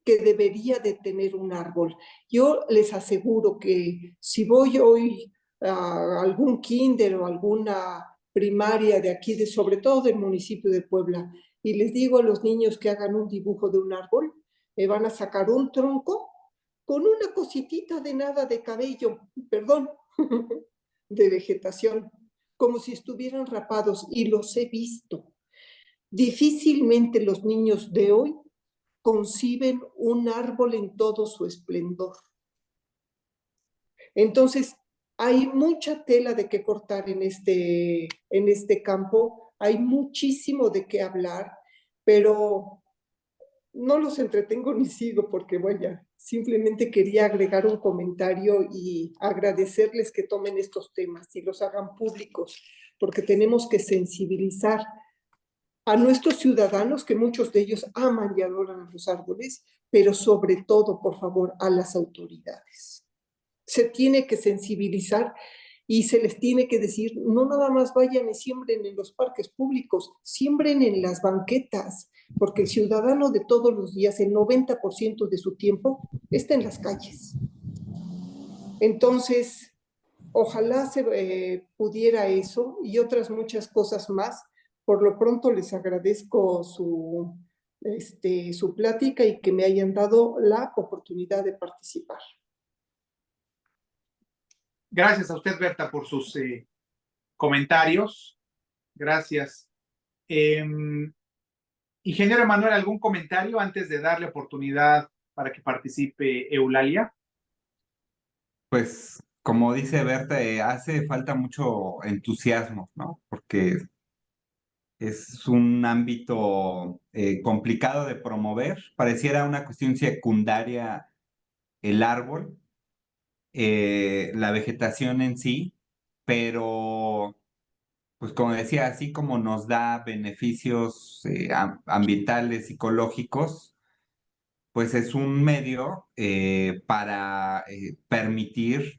que debería de tener un árbol. Yo les aseguro que si voy hoy a algún kinder o alguna primaria de aquí, sobre todo del municipio de Puebla, y les digo a los niños que hagan un dibujo de un árbol, me van a sacar un tronco con una cositita de nada de cabello, perdón, de vegetación, como si estuvieran rapados, y los he visto. Difícilmente los niños de hoy conciben un árbol en todo su esplendor. Entonces, hay mucha tela de qué cortar en este campo, hay muchísimo de qué hablar, pero no los entretengo ni sigo porque, vaya, simplemente quería agregar un comentario y agradecerles que tomen estos temas y los hagan públicos, porque tenemos que sensibilizar a nuestros ciudadanos, que muchos de ellos aman y adoran a los árboles, pero sobre todo, por favor, a las autoridades. Se tiene que sensibilizar y se les tiene que decir, no nada más vayan y siembren en los parques públicos, siembren en las banquetas, porque el ciudadano de todos los días, el 90% de su tiempo, está en las calles. Entonces, ojalá se pudiera eso y otras muchas cosas más. Por lo pronto les agradezco su plática y que me hayan dado la oportunidad de participar. Gracias a usted, Berta, por sus comentarios. Gracias. Ingeniero Emanuel, ¿algún comentario antes de darle oportunidad para que participe Eulalia? Pues, como dice Berta, hace falta mucho entusiasmo, ¿no? Porque es un ámbito complicado de promover. Pareciera una cuestión secundaria el árbol, la vegetación en sí, pero, pues como decía, así como nos da beneficios ambientales, psicológicos, pues es un medio para permitir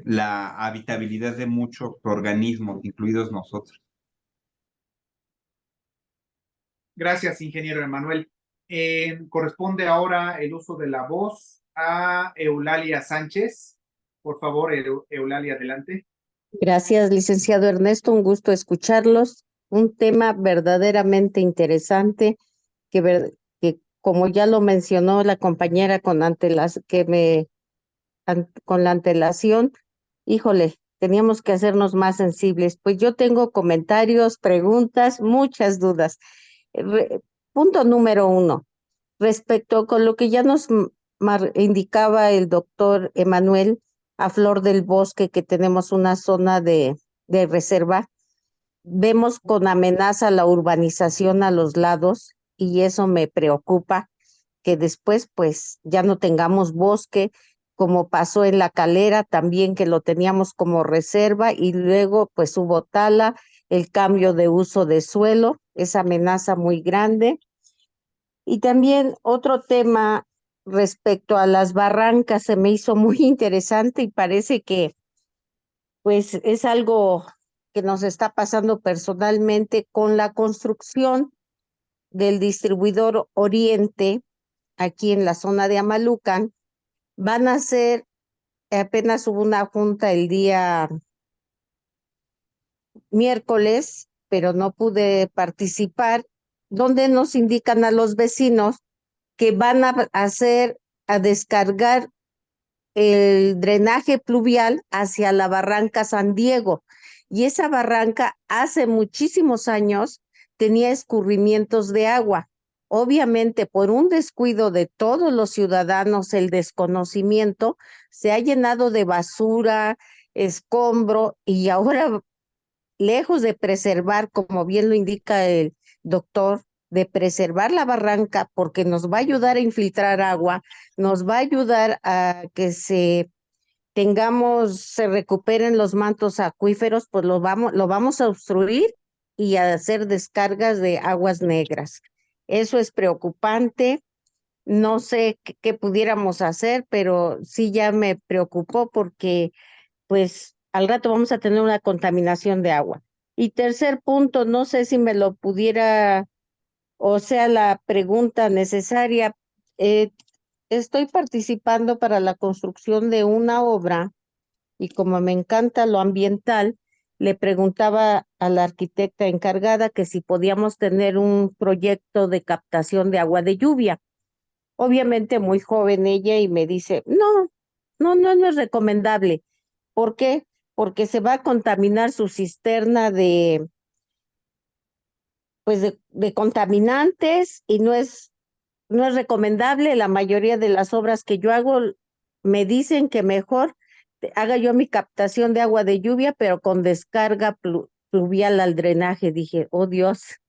la habitabilidad de muchos organismos, incluidos nosotros. Gracias, ingeniero Emanuel. Corresponde ahora el uso de la voz a Eulalia Sánchez. Por favor, Eulalia, adelante. Gracias, licenciado Ernesto. Un gusto escucharlos. Un tema verdaderamente interesante que como ya lo mencionó la compañera con la antelación, híjole, teníamos que hacernos más sensibles. Pues yo tengo comentarios, preguntas, muchas dudas. Punto número 1. Respecto con lo que ya nos indicaba el doctor Emanuel, a Flor del Bosque, que tenemos una zona de reserva, vemos con amenaza la urbanización a los lados y eso me preocupa, que después pues ya no tengamos bosque, como pasó en La Calera también, que lo teníamos como reserva y luego pues hubo tala, el cambio de uso de suelo, esa amenaza muy grande. Y también otro tema respecto a las barrancas se me hizo muy interesante y parece que pues es algo que nos está pasando personalmente con la construcción del distribuidor Oriente aquí en la zona de Amalucan. Van a ser, apenas hubo una junta el día miércoles, pero no pude participar donde nos indican a los vecinos que van a descargar el drenaje pluvial hacia la barranca San Diego. Y esa barranca hace muchísimos años tenía escurrimientos de agua. Obviamente, por un descuido de todos los ciudadanos, el desconocimiento, se ha llenado de basura, escombro, y ahora, lejos de preservar, como bien lo indica el doctor, de preservar la barranca porque nos va a ayudar a infiltrar agua, nos va a ayudar a que se recuperen los mantos acuíferos, pues lo vamos a obstruir y a hacer descargas de aguas negras. Eso es preocupante. No sé qué pudiéramos hacer, pero sí ya me preocupó porque pues al rato vamos a tener una contaminación de agua. Y tercer punto, no sé si me lo pudiera, o sea, la pregunta necesaria. eh, Estoy participando para la construcción de una obra y como me encanta lo ambiental, le preguntaba a la arquitecta encargada que si podíamos tener un proyecto de captación de agua de lluvia. Obviamente muy joven ella y me dice, no es recomendable. ¿Por qué? Porque se va a contaminar su cisterna de contaminantes y no es recomendable. La mayoría de las obras que yo hago me dicen que mejor haga yo mi captación de agua de lluvia, pero con descarga pluvial al drenaje. Dije, oh Dios,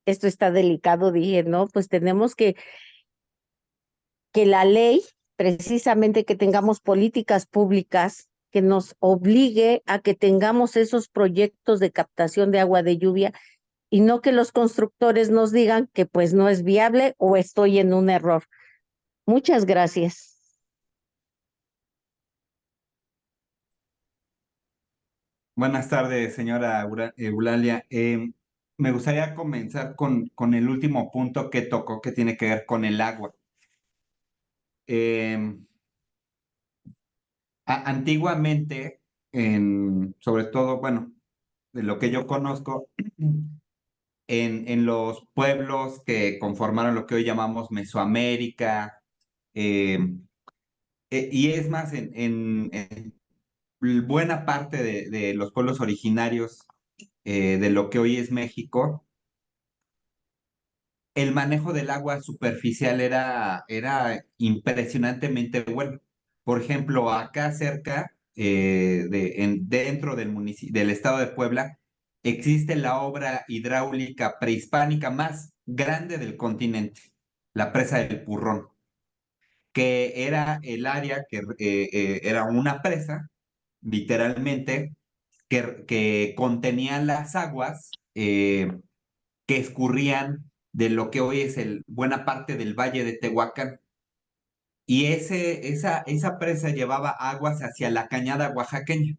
esto está delicado. Dije, no, pues tenemos que la ley, precisamente que tengamos políticas públicas que nos obligue a que tengamos esos proyectos de captación de agua de lluvia y no que los constructores nos digan que pues no es viable o estoy en un error. Muchas gracias. Buenas tardes, señora Eulalia. Me gustaría comenzar con el último punto que tocó, que tiene que ver con el agua. Em, Antiguamente, sobre todo, bueno, de lo que yo conozco, en los pueblos que conformaron lo que hoy llamamos Mesoamérica, em, y es más, en buena parte de los pueblos originarios de lo que hoy es México, el manejo del agua superficial era impresionantemente bueno. Por ejemplo, acá cerca, dentro del estado de Puebla, existe la obra hidráulica prehispánica más grande del continente, la presa del Purrón, que era el área que era una presa, literalmente, que contenía las aguas que escurrían de lo que hoy es buena parte del valle de Tehuacán. Y esa presa llevaba aguas hacia la cañada oaxaqueña.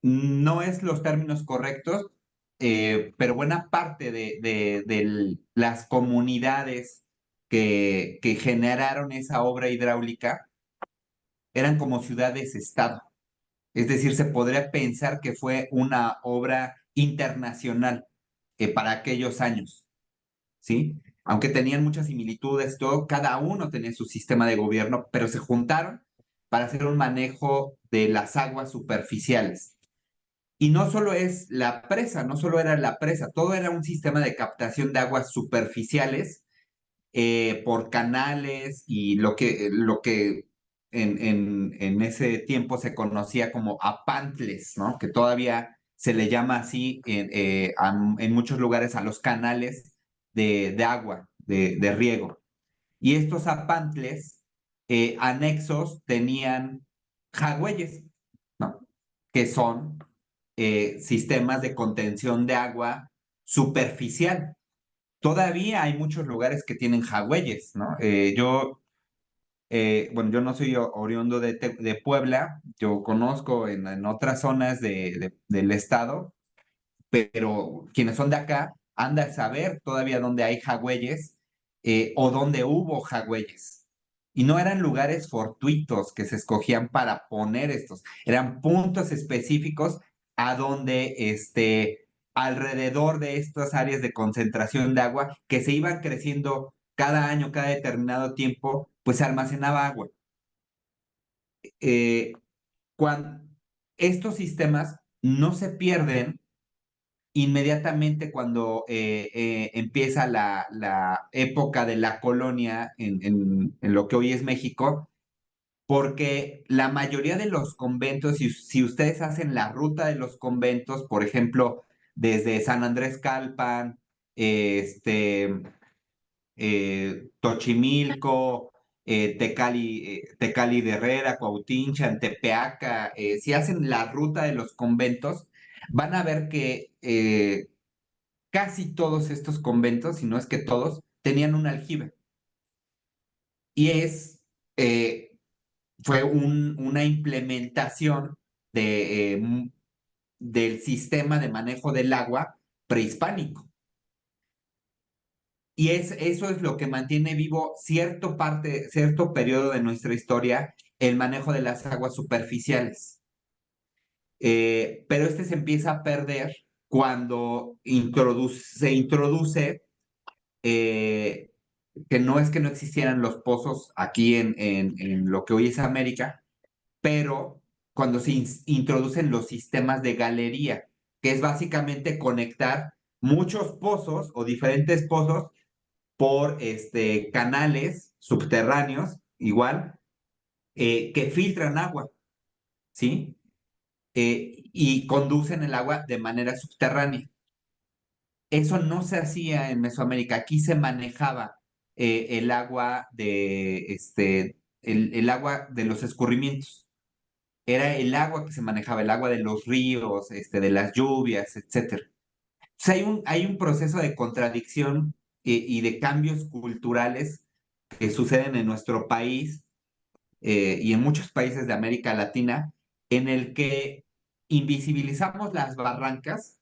No es los términos correctos, pero buena parte de las comunidades que generaron esa obra hidráulica eran como ciudades-estado. Es decir, se podría pensar que fue una obra internacional para aquellos años. ¿Sí? Aunque tenían muchas similitudes, todo, cada uno tenía su sistema de gobierno, pero se juntaron para hacer un manejo de las aguas superficiales. Y no solo es la presa, no solo era la presa, todo era un sistema de captación de aguas superficiales por canales y lo que en ese tiempo se conocía como apantles, ¿no? Que todavía se le llama así en muchos lugares a los canales de agua, de riego. Y estos apantles anexos tenían jagüeyes, ¿no? Que son sistemas de contención de agua superficial. Todavía hay muchos lugares que tienen jagüeyes, ¿no? Bueno, yo no soy oriundo de Puebla, yo conozco en otras zonas del estado, pero quienes son de acá han de saber todavía dónde hay jagüeyes o dónde hubo jagüeyes. Y no eran lugares fortuitos que se escogían para poner estos, eran puntos específicos a donde alrededor de estas áreas de concentración de agua que se iban creciendo cada año, cada determinado tiempo, pues se almacenaba agua. Cuando estos sistemas no se pierden inmediatamente cuando empieza la época de la colonia en lo que hoy es México, porque la mayoría de los conventos, si ustedes hacen la ruta de los conventos, por ejemplo, desde San Andrés Calpan, Tochimilco, Tecali de Herrera, Cuautincha, Tepeaca, si hacen la ruta de los conventos, van a ver que casi todos estos conventos, si no es que todos, tenían un aljibe. Y fue una implementación del sistema de manejo del agua prehispánico. Y eso es lo que mantiene vivo cierto periodo de nuestra historia, el manejo de las aguas superficiales. Pero se empieza a perder cuando se introduce, que no es que no existieran los pozos aquí en lo que hoy es América, pero cuando se introducen los sistemas de galería, que es básicamente conectar muchos pozos o diferentes pozos por canales subterráneos, igual, que filtran agua, ¿sí? Y conducen el agua de manera subterránea. Eso no se hacía en Mesoamérica. Aquí se manejaba el agua el agua de los escurrimientos. Era el agua que se manejaba, el agua de los ríos, de las lluvias, etcétera. O sea, hay un proceso de contradicción y de cambios culturales que suceden en nuestro país y en muchos países de América Latina, en el que invisibilizamos las barrancas,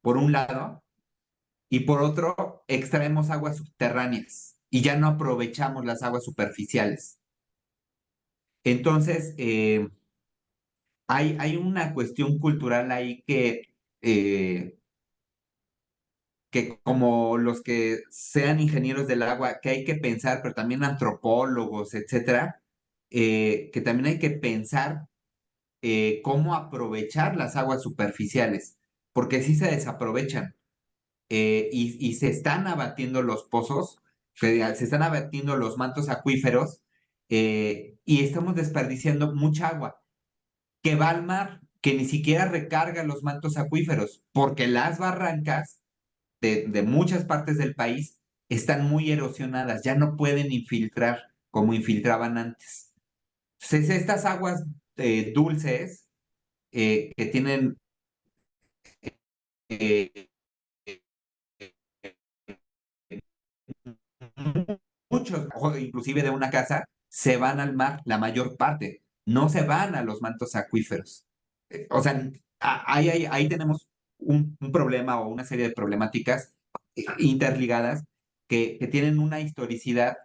por un lado, y por otro, extraemos aguas subterráneas y ya no aprovechamos las aguas superficiales. Entonces, hay una cuestión cultural ahí que como los que sean ingenieros del agua, que hay que pensar, pero también antropólogos, etcétera, que también hay que pensar cómo aprovechar las aguas superficiales, porque sí se desaprovechan y se están abatiendo los pozos, se están abatiendo los mantos acuíferos y estamos desperdiciando mucha agua que va al mar, que ni siquiera recarga los mantos acuíferos, porque las barrancas de muchas partes del país están muy erosionadas, ya no pueden infiltrar como infiltraban antes. Entonces, estas aguas dulces que tienen eh, muchos, inclusive de una casa, se van al mar, la mayor parte, no se van a los mantos acuíferos. O sea, ahí tenemos un problema o una serie de problemáticas interligadas que tienen una historicidad,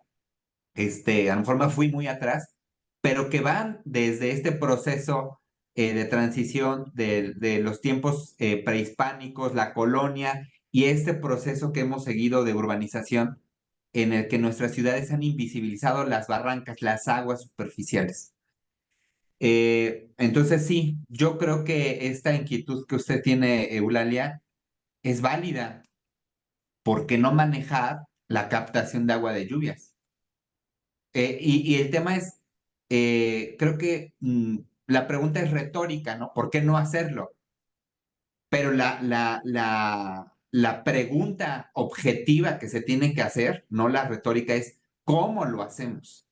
a lo mejor me fui muy atrás, pero que van desde este proceso de transición de los tiempos prehispánicos, la colonia y este proceso que hemos seguido de urbanización en el que nuestras ciudades han invisibilizado las barrancas, las aguas superficiales. Entonces sí, yo creo que esta inquietud que usted tiene, Eulalia, es válida. ¿Por qué no manejar la captación de agua de lluvias? Y el tema es, creo que la pregunta es retórica, ¿no? ¿Por qué no hacerlo? Pero la pregunta objetiva que se tiene que hacer, no la retórica, es ¿cómo lo hacemos?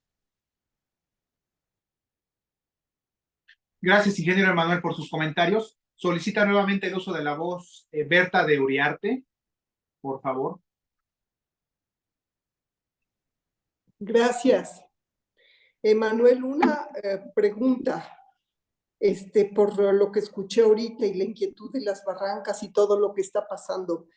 Gracias, ingeniero Emanuel, por sus comentarios. Solicita nuevamente el uso de la voz Berta de Uriarte, por favor. Gracias. Emanuel, una pregunta, por lo que escuché ahorita y la inquietud de las barrancas y todo lo que está pasando.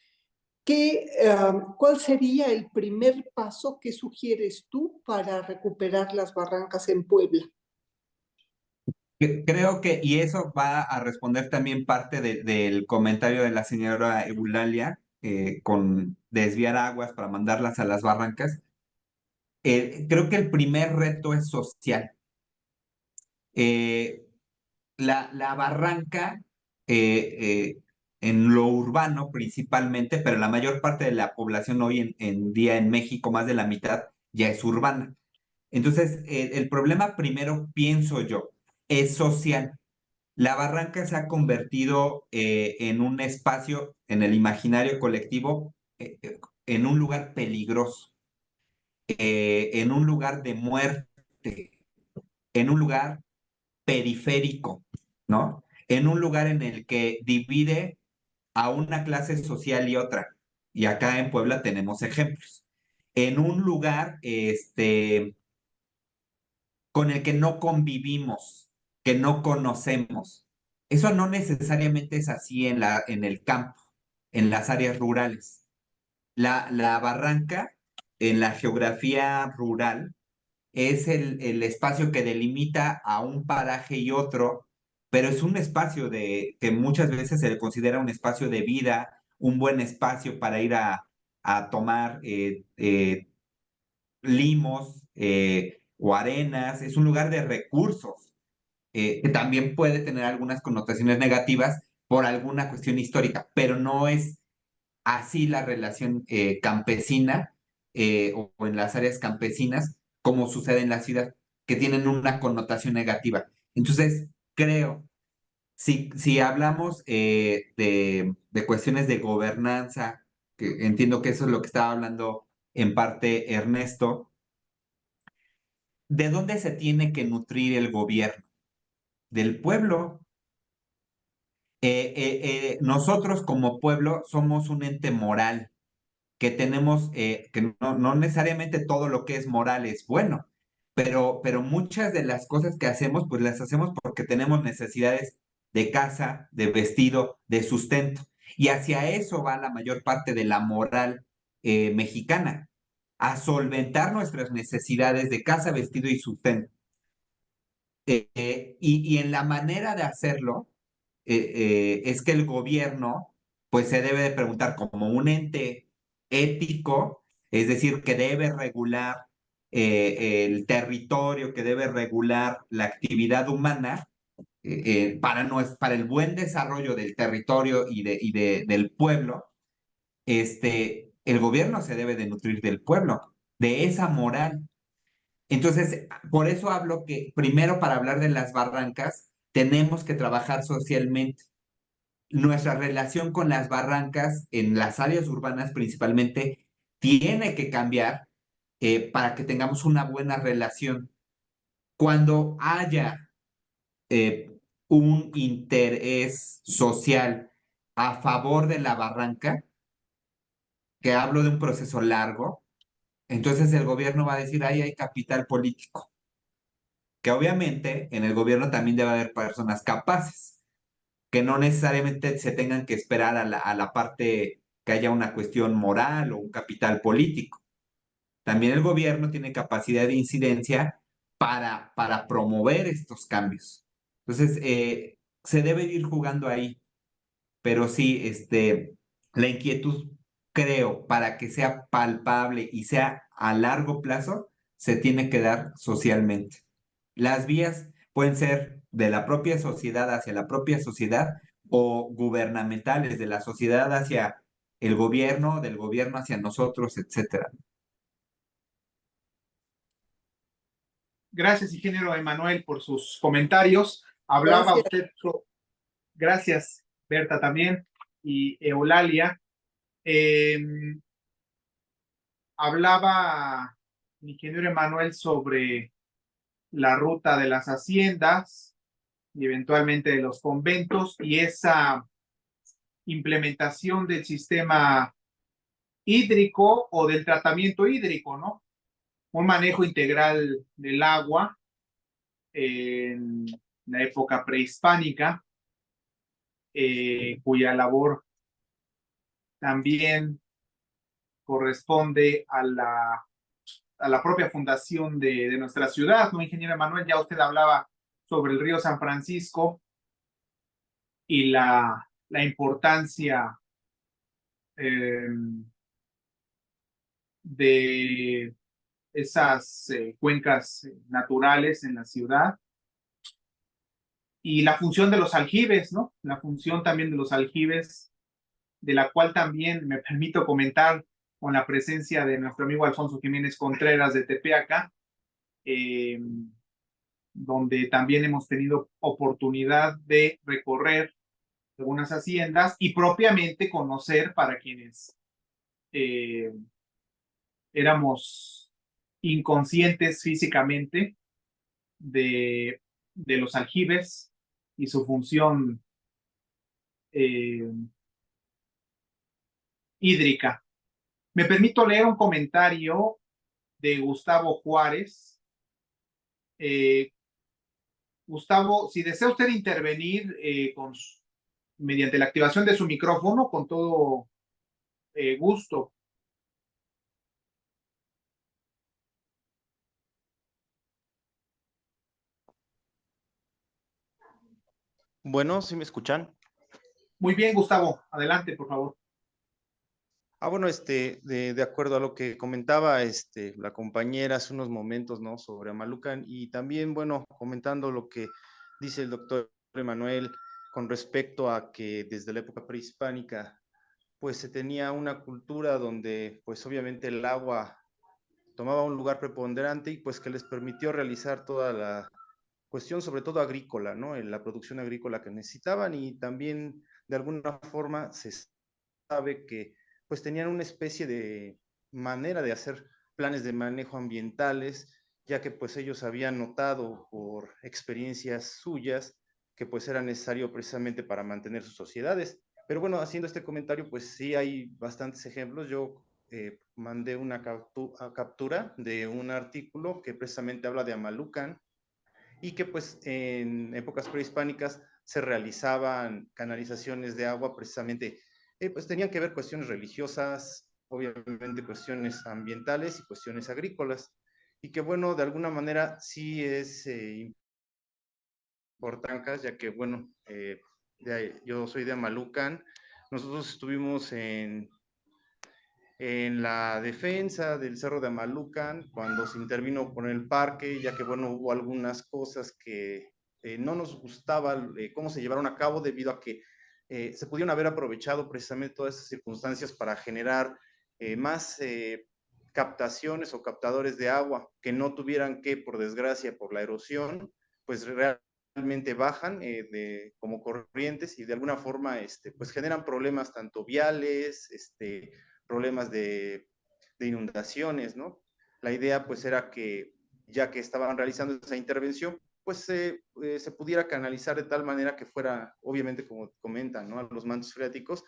¿Cuál sería el primer paso que sugieres tú para recuperar las barrancas en Puebla? Creo que, y eso va a responder también parte del comentario de la señora Eulalia, con desviar aguas para mandarlas a las barrancas. Creo que el primer reto es social. Eh, la barranca, en lo urbano principalmente, pero la mayor parte de la población hoy en día en México, más de la mitad, ya es urbana. Entonces, el problema primero, pienso yo, es social. La barranca se ha convertido, en un espacio, en el imaginario colectivo, en un lugar peligroso, en un lugar de muerte, en un lugar periférico, ¿no? En un lugar en el que divide a una clase social y otra. Y acá en Puebla tenemos ejemplos. En un lugar, con el que no convivimos, que no conocemos. Eso no necesariamente es así en el campo, en las áreas rurales. La barranca, en la geografía rural, es el espacio que delimita a un paraje y otro, pero es un espacio que muchas veces se le considera un espacio de vida, un buen espacio para ir a tomar, limos, o arenas. Es un lugar de recursos, que también puede tener algunas connotaciones negativas por alguna cuestión histórica, pero no es así la relación, campesina, o en las áreas campesinas, como sucede en la ciudad, que tienen una connotación negativa. Entonces, creo, si hablamos, de cuestiones de gobernanza, que entiendo que eso es lo que estaba hablando en parte Ernesto, ¿de dónde se tiene que nutrir el gobierno? Del pueblo. Nosotros como pueblo somos un ente moral, que tenemos, que no necesariamente todo lo que es moral es bueno, pero muchas de las cosas que hacemos, pues las hacemos porque tenemos necesidades de casa, de vestido, de sustento. Y hacia eso va la mayor parte de la moral, mexicana, a solventar nuestras necesidades de casa, vestido y sustento. Y en la manera de hacerlo, es que el gobierno, pues se debe de preguntar como un ente ético, es decir, que debe regular, el territorio, que debe regular la actividad humana, para el buen desarrollo del territorio del pueblo. El gobierno se debe de nutrir del pueblo, de esa moral. Entonces, por eso hablo que primero, para hablar de las barrancas, tenemos que trabajar socialmente. Nuestra relación con las barrancas en las áreas urbanas principalmente tiene que cambiar, para que tengamos una buena relación. Cuando haya, eh, un interés social a favor de la barranca, que hablo de un proceso largo, entonces el gobierno va a decir, ahí hay capital político, que obviamente en el gobierno también debe haber personas capaces, que no necesariamente se tengan que esperar a la parte que haya una cuestión moral o un capital político. También el gobierno tiene capacidad de incidencia para promover estos cambios. Entonces, se debe ir jugando ahí, pero sí, la inquietud, creo, para que sea palpable y sea a largo plazo, se tiene que dar socialmente. Las vías pueden ser de la propia sociedad hacia la propia sociedad, o gubernamentales, de la sociedad hacia el gobierno, del gobierno hacia nosotros, etcétera. Gracias, ingeniero Emanuel, por sus comentarios. Hablaba Gracias. usted, gracias, Berta también, y Eulalia. Eh, Hablaba el ingeniero Emanuel sobre la ruta de las haciendas y eventualmente de los conventos y esa implementación del sistema hídrico o del tratamiento hídrico, ¿no? Un manejo integral del agua en la época prehispánica, cuya labor también corresponde a la propia fundación de nuestra ciudad, ¿no, ingeniero Manuel? Ya usted hablaba sobre el río San Francisco y la importancia de esas cuencas naturales en la ciudad y la función de los aljibes, ¿no? La función también de los aljibes, de la cual también me permito comentar con la presencia de nuestro amigo Alfonso Jiménez Contreras de Tepeaca, donde también hemos tenido oportunidad de recorrer algunas haciendas y propiamente conocer para quienes éramos inconscientes físicamente de los aljibes y su función hídrica. Me permito leer un comentario de Gustavo Juárez. Gustavo, si desea usted intervenir mediante la activación de su micrófono, con todo gusto. Bueno, ¿sí me escuchan? Muy bien, Gustavo, adelante, por favor. Bueno, de acuerdo a lo que comentaba la compañera hace unos momentos, ¿no? Sobre Amalucan y también, bueno, comentando lo que dice el doctor Emanuel con respecto a que desde la época prehispánica, pues se tenía una cultura donde, pues obviamente el agua tomaba un lugar preponderante y pues que les permitió realizar toda la cuestión, sobre todo agrícola, ¿no? En la producción agrícola que necesitaban y también de alguna forma se sabe que pues tenían una especie de manera de hacer planes de manejo ambientales, ya que pues ellos habían notado por experiencias suyas que pues era necesario precisamente para mantener sus sociedades. Pero bueno, haciendo este comentario, pues sí hay bastantes ejemplos. Yo mandé una captura de un artículo que precisamente habla de Amalucan y que pues en épocas prehispánicas se realizaban canalizaciones de agua precisamente, pues tenían que ver cuestiones religiosas, obviamente cuestiones ambientales y cuestiones agrícolas, y que bueno, de alguna manera sí es importante, ya que bueno, yo soy de Amalucan, nosotros estuvimos en la defensa del Cerro de Amalucan, cuando se intervino con el parque, ya que, bueno, hubo algunas cosas que no nos gustaba cómo se llevaron a cabo debido a que se pudieron haber aprovechado precisamente todas esas circunstancias para generar más captaciones o captadores de agua que no tuvieran que, por desgracia, por la erosión, pues realmente bajan como corrientes y de alguna forma pues generan problemas tanto viales, problemas de inundaciones, ¿no? La idea pues era que ya que estaban realizando esa intervención, pues se pudiera canalizar de tal manera que fuera, obviamente como comentan, ¿no? A los mantos freáticos,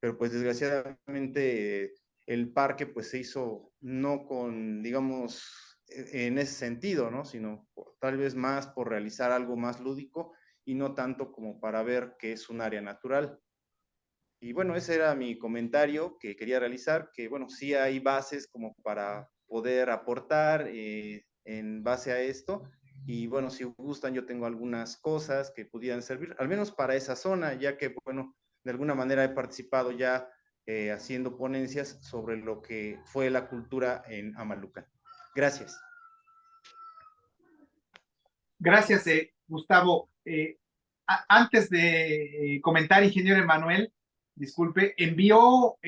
pero pues desgraciadamente el parque pues se hizo no con, digamos, en ese sentido, ¿no? Sino tal vez más por realizar algo más lúdico y no tanto como para ver que es un área natural. Y bueno, ese era mi comentario que quería realizar, que bueno, sí hay bases como para poder aportar en base a esto. Y bueno, si gustan, yo tengo algunas cosas que pudieran servir, al menos para esa zona, ya que bueno, de alguna manera he participado ya haciendo ponencias sobre lo que fue la cultura en Amalucan. Gracias. Gracias, Gustavo. Antes de comentar, ingeniero Emanuel, disculpe, envió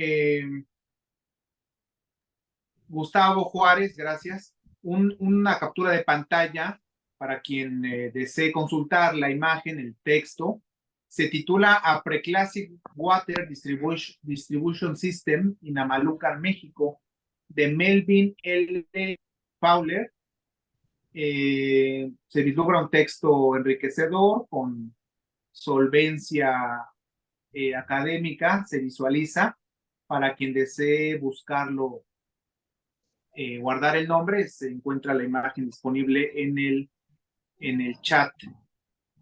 Gustavo Juárez, gracias, una captura de pantalla para quien desee consultar la imagen, el texto. Se titula A Preclassic Water Distribution System in Amalucan, México, de Melvin L. Fowler. Se vislumbra un texto enriquecedor con solvencia académica, se visualiza. Para quien desee buscarlo, guardar el nombre, se encuentra la imagen disponible en el chat.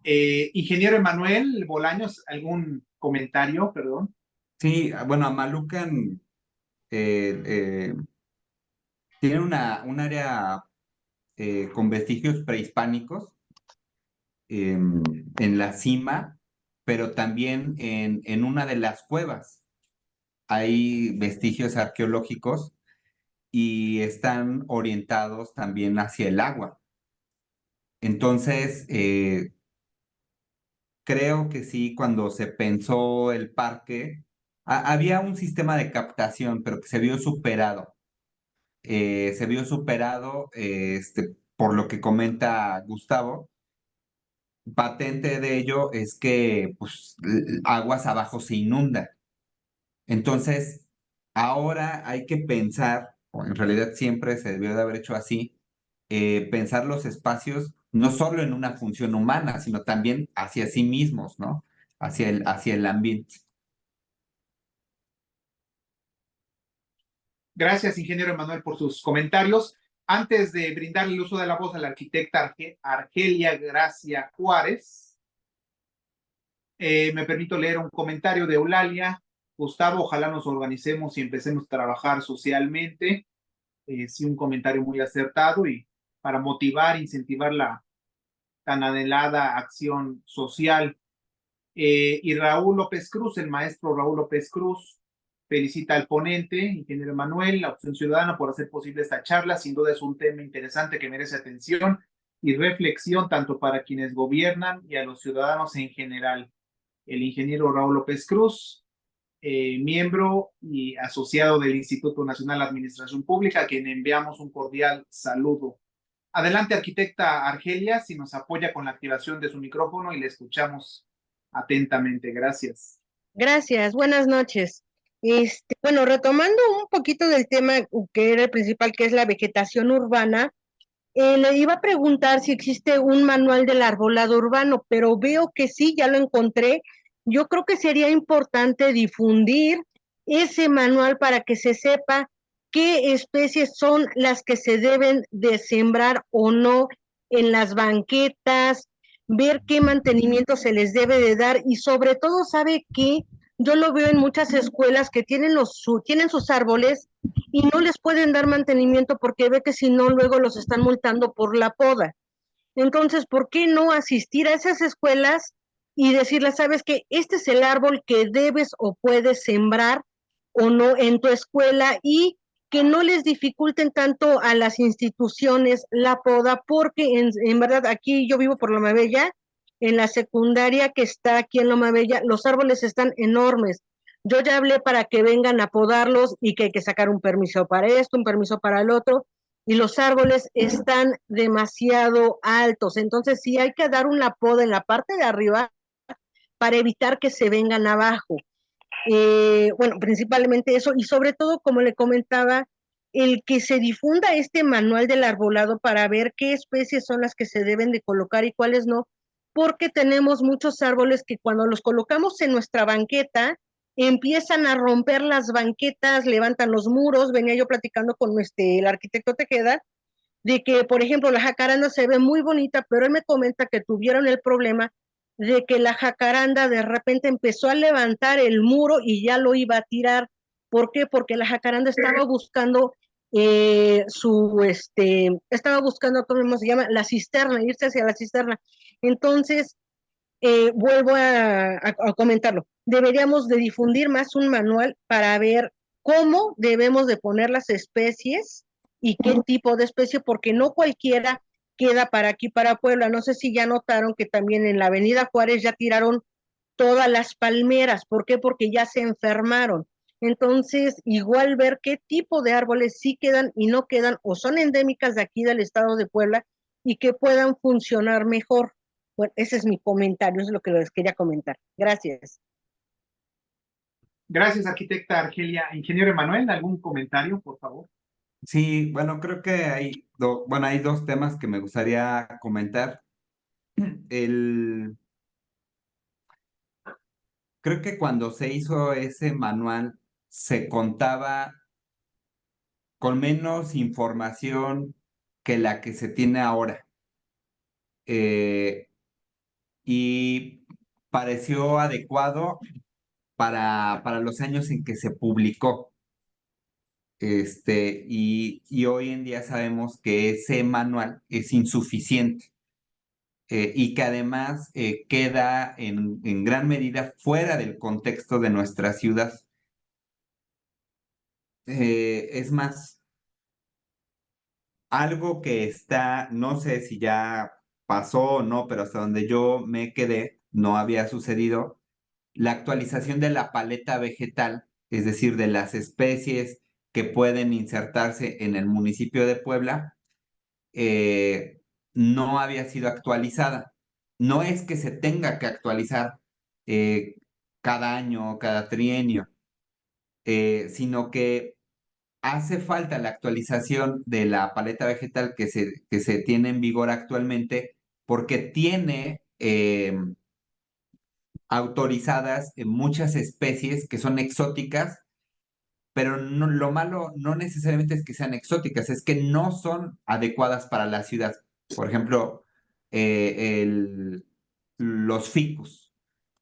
Ingeniero Emanuel Bolaños, ¿algún comentario? Perdón. Sí, bueno, Amalucan tiene un área con vestigios prehispánicos en la cima, pero también en una de las cuevas. Hay vestigios arqueológicos y están orientados también hacia el agua. Entonces, creo que sí, cuando se pensó el parque, había un sistema de captación, pero que se vio superado. Se vio superado, por lo que comenta Gustavo. Patente de ello es que pues, aguas abajo se inunda. Entonces, ahora hay que pensar, o en realidad siempre se debió de haber hecho así, pensar los espacios no solo en una función humana, sino también hacia sí mismos, ¿no? Hacia el ambiente. Gracias, ingeniero Emanuel, por sus comentarios. Antes de brindarle el uso de la voz a la arquitecta Argelia Gracia Juárez, me permito leer un comentario de Eulalia. Gustavo, ojalá nos organicemos y empecemos a trabajar socialmente. Sí, un comentario muy acertado y para motivar, incentivar la tan anhelada acción social. Y Raúl López Cruz, el maestro Raúl López Cruz, felicita al ponente, ingeniero Manuel, la opción ciudadana, por hacer posible esta charla. Sin duda es un tema interesante que merece atención y reflexión tanto para quienes gobiernan y a los ciudadanos en general. El ingeniero Raúl López Cruz, miembro y asociado del Instituto Nacional de Administración Pública, a quien enviamos un cordial saludo. Adelante, arquitecta Argelia, si nos apoya con la activación de su micrófono y le escuchamos atentamente. Gracias. Gracias, buenas noches. Bueno, retomando un poquito del tema que era el principal, que es la vegetación urbana, le iba a preguntar si existe un manual del arbolado urbano, pero veo que sí, ya lo encontré. Yo creo que sería importante difundir ese manual para que se sepa qué especies son las que se deben de sembrar o no en las banquetas, ver qué mantenimiento se les debe de dar y sobre todo, ¿sabe qué? Yo lo veo en muchas escuelas que tienen sus árboles y no les pueden dar mantenimiento porque ve que si no luego los están multando por la poda. Entonces, ¿por qué no asistir a esas escuelas y decirles, sabes que este es el árbol que debes o puedes sembrar o no en tu escuela y que no les dificulten tanto a las instituciones la poda, porque en verdad aquí yo vivo por Loma Bella, en la secundaria que está aquí en Loma Bella, los árboles están enormes. Yo ya hablé para que vengan a podarlos y que hay que sacar un permiso para esto, un permiso para el otro, y los árboles están demasiado altos. Entonces sí hay que dar una poda en la parte de arriba para evitar que se vengan abajo. Bueno, principalmente eso y sobre todo, como le comentaba, el que se difunda este manual del arbolado para ver qué especies son las que se deben de colocar y cuáles no, porque tenemos muchos árboles que cuando los colocamos en nuestra banqueta, empiezan a romper las banquetas, levantan los muros. Venía yo platicando con el arquitecto Tejeda, de que, por ejemplo, la jacaranda se ve muy bonita, pero él me comenta que tuvieron el problema de que la jacaranda de repente empezó a levantar el muro y ya lo iba a tirar. ¿Por qué? Porque la jacaranda estaba buscando estaba buscando, ¿cómo se llama? La cisterna, irse hacia la cisterna. Entonces, vuelvo a comentarlo. Deberíamos de difundir más un manual para ver cómo debemos de poner las especies y qué tipo de especie, porque no cualquiera queda para aquí, para Puebla. No sé si ya notaron que también en la Avenida Juárez ya tiraron todas las palmeras. ¿Por qué? Porque ya se enfermaron. Entonces, igual ver qué tipo de árboles sí quedan y no quedan o son endémicas de aquí del estado de Puebla y que puedan funcionar mejor. Bueno, ese es mi comentario, es lo que les quería comentar. Gracias. Gracias, arquitecta Argelia. Ingeniero Emanuel, ¿algún comentario, por favor? Sí, bueno, creo que hay dos temas que me gustaría comentar. El, Creo que cuando se hizo ese manual se contaba con menos información que la que se tiene ahora. Eh, y pareció adecuado para los años en que se publicó. Y hoy en día sabemos que ese manual es insuficiente. y que además queda en gran medida fuera del contexto de nuestra ciudad. Es más, algo que está, no sé si ya pasó o no, pero hasta donde yo me quedé, no había sucedido, la actualización de la paleta vegetal, es decir, de las especies que pueden insertarse en el municipio de Puebla, no había sido actualizada. No es que se tenga que actualizar eh, cada año, cada trienio, sino que hace falta la actualización de la paleta vegetal que se tiene en vigor actualmente porque tiene autorizadas muchas especies que son exóticas, pero lo malo no necesariamente es que sean exóticas, es que no son adecuadas para la ciudad. Por ejemplo, los ficus.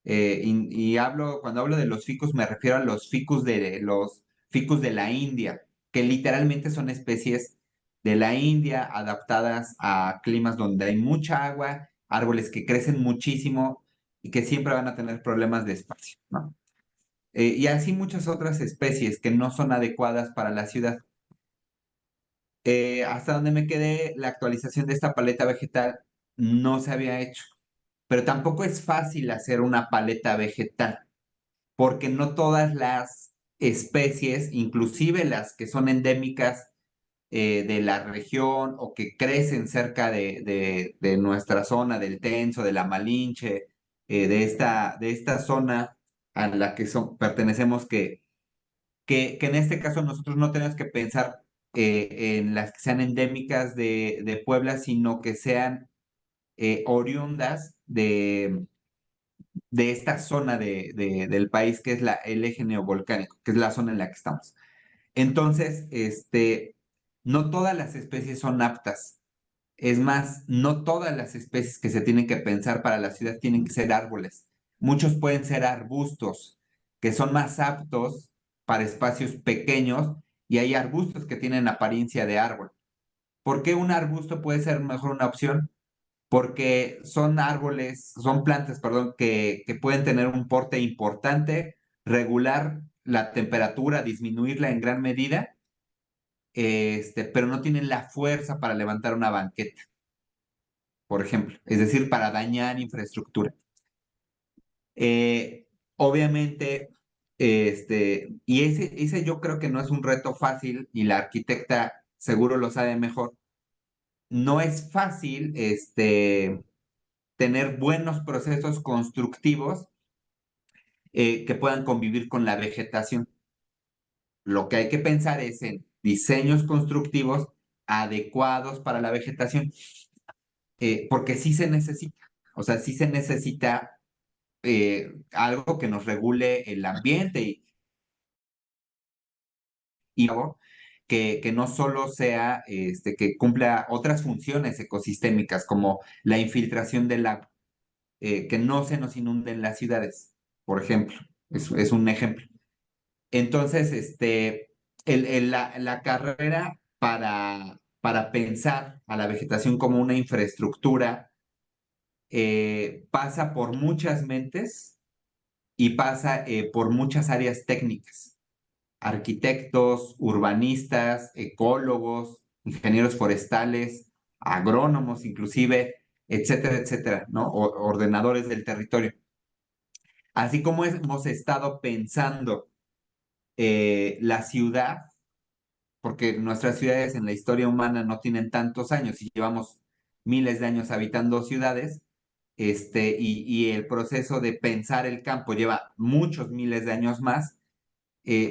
Cuando hablo de los ficus me refiero a los ficus de la India, que literalmente son especies de la India adaptadas a climas donde hay mucha agua, árboles que crecen muchísimo y que siempre van a tener problemas de espacio, ¿no? Y así muchas otras especies que no son adecuadas para la ciudad. Hasta donde me quedé, la actualización de esta paleta vegetal no se había hecho, pero tampoco es fácil hacer una paleta vegetal, porque no todas las especies, inclusive las que son endémicas de la región o que crecen cerca de nuestra zona, del Tenso, de la Malinche, de esta zona a la que pertenecemos, que en este caso nosotros no tenemos que pensar en las que sean endémicas de Puebla, sino que sean oriundas de esta zona del país que es el eje neovolcánico, que es la zona en la que estamos. Entonces, no todas las especies son aptas. Es más, no todas las especies que se tienen que pensar para la ciudad tienen que ser árboles. Muchos pueden ser arbustos, que son más aptos para espacios pequeños, y hay arbustos que tienen apariencia de árbol. ¿Por qué un arbusto puede ser mejor una opción? Porque son plantas, perdón, que pueden tener un porte importante, regular la temperatura, disminuirla en gran medida, pero no tienen la fuerza para levantar una banqueta, por ejemplo, es decir, para dañar infraestructura. Eh, Obviamente, y ese yo creo que no es un reto fácil, y la arquitecta seguro lo sabe mejor. No es fácil, tener buenos procesos constructivos que puedan convivir con la vegetación. Lo que hay que pensar es en diseños constructivos adecuados para la vegetación, porque sí se necesita, o sea, sí se necesita algo que nos regule el ambiente y algo que no solo sea, que cumpla otras funciones ecosistémicas como la infiltración del agua, que no se nos inunden las ciudades, por ejemplo, es un ejemplo. Entonces, la carrera para pensar a la vegetación como una infraestructura pasa por muchas mentes y pasa por muchas áreas técnicas: arquitectos, urbanistas, ecólogos, ingenieros forestales, agrónomos inclusive, etcétera, etcétera, ¿no? Ordenadores del territorio. Así como hemos estado pensando la ciudad, porque nuestras ciudades en la historia humana no tienen tantos años y llevamos miles de años habitando ciudades, y el proceso de pensar el campo lleva muchos miles de años más.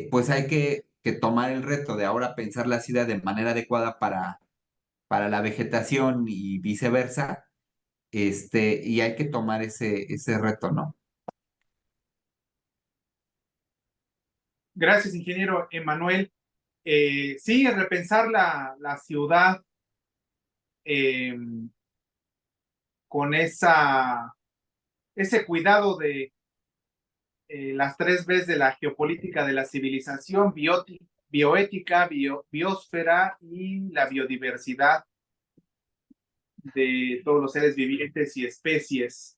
Pues hay que tomar el reto de ahora pensar la ciudad de manera adecuada para la vegetación y viceversa, y hay que tomar ese reto, ¿no? Gracias, ingeniero Emanuel. Sí, repensar la ciudad eh, con ese cuidado de las 3 Bs de la geopolítica de la civilización: bioética, biosfera y la biodiversidad. de todos los seres vivientes y especies.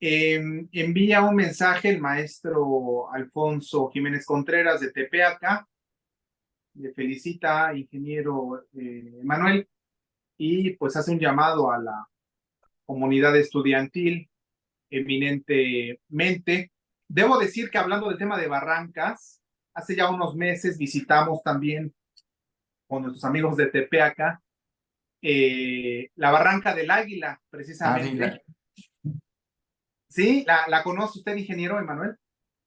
Envía un mensaje el maestro Alfonso Jiménez Contreras de Tepeaca, le felicita, ingeniero Manuel, y pues hace un llamado a la comunidad estudiantil eminentemente. Debo decir que hablando del tema de barrancas, hace ya unos meses visitamos también con nuestros amigos de Tepeaca la Barranca del Águila, precisamente. ¿Sí? ¿La conoce usted, ingeniero Emanuel?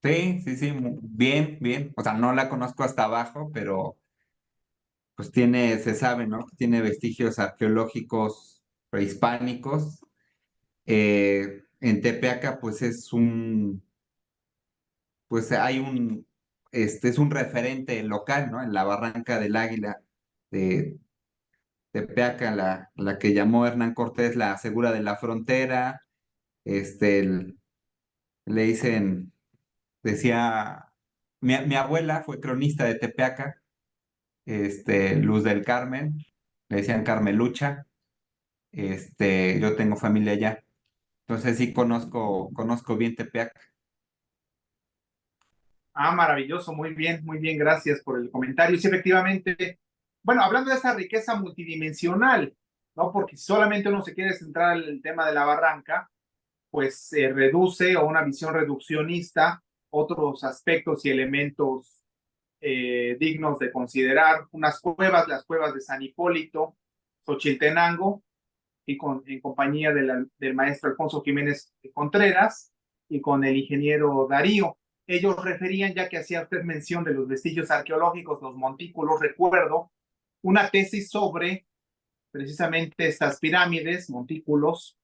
Sí, sí, sí, bien, bien. O sea, no la conozco hasta abajo, pero pues tiene, se sabe, ¿no? Tiene vestigios arqueológicos prehispánicos. En Tepeaca, pues pues hay es un referente local, ¿no? En la Barranca del Águila de Tepeaca, la que llamó Hernán Cortés la Segura de la Frontera. Le dicen, decía, mi abuela fue cronista de Tepeaca, Luz del Carmen, le decían Carmelucha. Yo tengo familia allá, entonces sí conozco bien Tepeaca. Ah, maravilloso, muy bien, gracias por el comentario. Sí, efectivamente, bueno, hablando de esta riqueza multidimensional, ¿no? Porque si solamente uno se quiere centrar en el tema de la barranca, pues se reduce o una visión reduccionista otros aspectos y elementos dignos de considerar. Unas cuevas, las cuevas de San Hipólito, Xochiltenango, y en compañía del maestro Alfonso Jiménez Contreras y con el ingeniero Darío. Ellos referían, ya que hacía usted mención de los vestigios arqueológicos, los montículos, recuerdo una tesis sobre precisamente estas pirámides, montículos,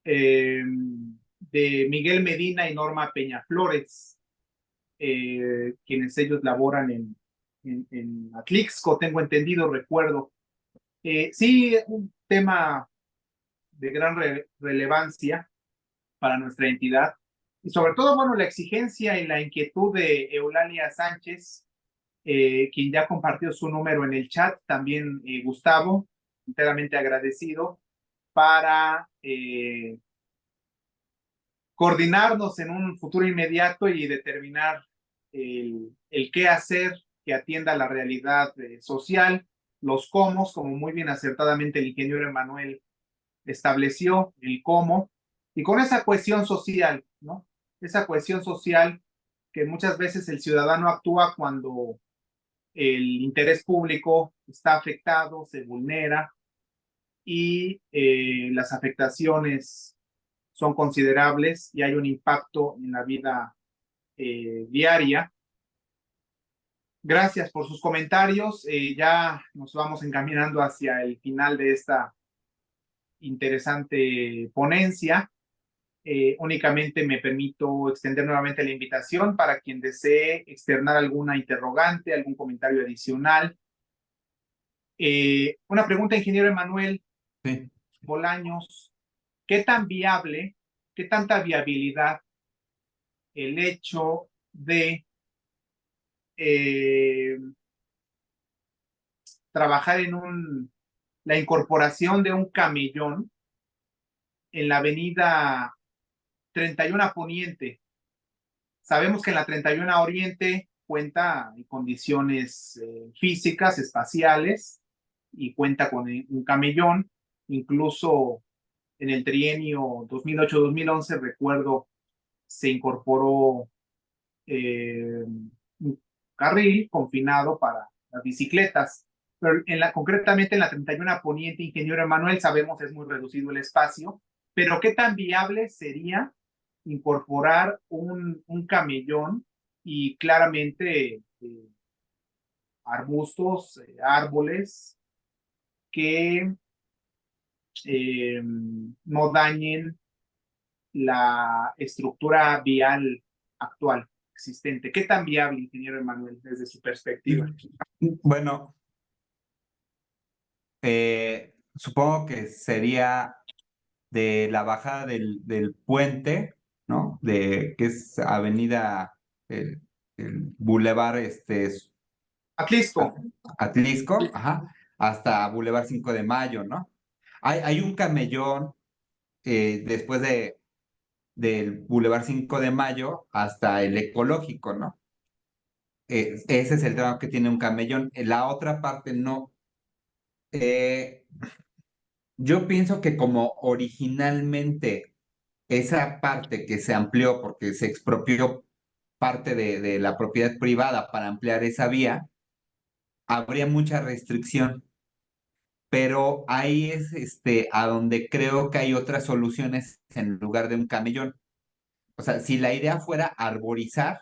de Miguel Medina y Norma Peñaflores, quienes ellos laboran en Atlixco, tengo entendido, recuerdo. Sí, un tema de gran relevancia para nuestra entidad y sobre todo, bueno, la exigencia y la inquietud de Eulalia Sánchez, quien ya compartió su número en el chat, también Gustavo, enteramente agradecido, para coordinarnos en un futuro inmediato y determinar el qué hacer que atienda la realidad social, los cómo, como muy bien acertadamente el ingeniero Emanuel estableció, el cómo, y con esa cohesión social, ¿no? Esa cohesión social que muchas veces el ciudadano actúa cuando el interés público está afectado, se vulnera y las afectaciones son considerables y hay un impacto en la vida diaria. Gracias por sus comentarios. Ya nos vamos encaminando hacia el final de esta interesante ponencia. Únicamente me permito extender nuevamente la invitación para quien desee externar alguna interrogante, algún comentario adicional. Una pregunta, ingeniero Emanuel Sí. Bolaños. ¿Qué tan viable, qué tanta viabilidad el hecho de trabajar en la incorporación de un camellón en la avenida 31 Poniente? Sabemos que en la 31 Oriente cuenta en condiciones físicas, espaciales, y cuenta con un camellón. Incluso en el trienio 2008-2011, recuerdo, se incorporó un carril confinado para las bicicletas. Pero concretamente en la 31 Poniente, ingeniero Emanuel, sabemos es muy reducido el espacio, pero ¿qué tan viable sería incorporar un camellón y claramente arbustos, árboles que no dañen la estructura vial actual existente? ¿Qué tan viable, ingeniero Emanuel, desde su perspectiva? Bueno, supongo que sería de la bajada del puente, ¿no? Que es avenida, el Boulevard Atlisco. Atlisco, ajá, hasta Boulevard 5 de Mayo, ¿no? Hay un camellón después del Boulevard 5 de Mayo hasta el Ecológico, ¿no? Ese es el tramo que tiene un camellón. En la otra parte no. Eh, yo pienso que como originalmente esa parte que se amplió porque se expropió parte de la propiedad privada para ampliar esa vía, habría mucha restricción. Pero ahí es a donde creo que hay otras soluciones en lugar de un camellón. O sea, si la idea fuera arborizar,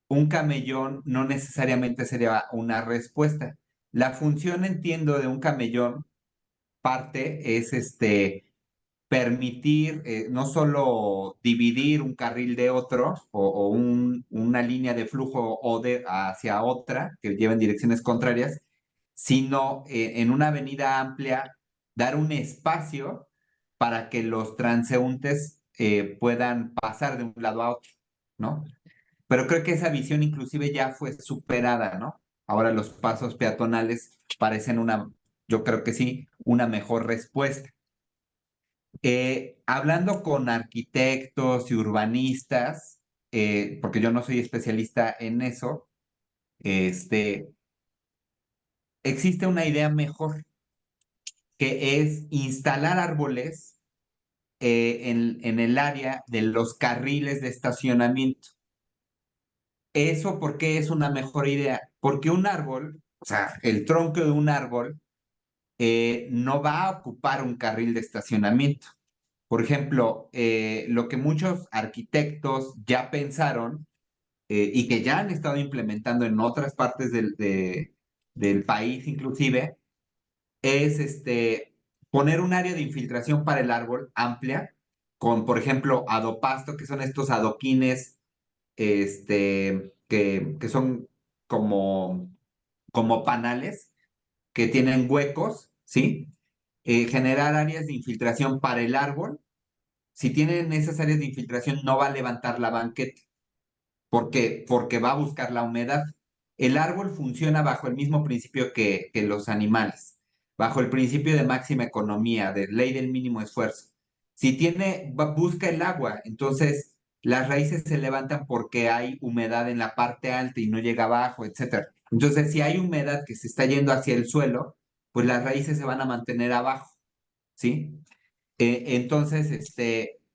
un camellón no necesariamente sería una respuesta. La función, entiendo, de un camellón parte es permitir no solo dividir un carril de otro o una línea de flujo o hacia otra que lleva en direcciones contrarias, sino en una avenida amplia dar un espacio para que los transeúntes puedan pasar de un lado a otro, ¿no? Pero creo que esa visión inclusive ya fue superada, ¿no? Ahora los pasos peatonales parecen yo creo que sí, una mejor respuesta. Hablando con arquitectos y urbanistas, porque yo no soy especialista en eso, este, existe una idea mejor, que es instalar árboles en el área de los carriles de estacionamiento. ¿Eso por qué es una mejor idea? Porque un árbol, o sea, el tronco de un árbol, no va a ocupar un carril de estacionamiento. Por ejemplo, lo que muchos arquitectos ya pensaron y que ya han estado implementando en otras partes del país inclusive, es poner un área de infiltración para el árbol amplia, con, por ejemplo, adopasto, que son estos adoquines que son como, como panales que tienen huecos, ¿sí? Generar áreas de infiltración para el árbol. Si tienen esas áreas de infiltración, no va a levantar la banqueta. ¿Por qué? Porque va a buscar la humedad. El árbol funciona bajo el mismo principio que los animales, bajo el principio de máxima economía, de ley del mínimo esfuerzo. Si busca el agua, entonces las raíces se levantan porque hay humedad en la parte alta y no llega abajo, etcétera. Entonces, si hay humedad que se está yendo hacia el suelo, pues las raíces se van a mantener abajo, ¿sí? Entonces,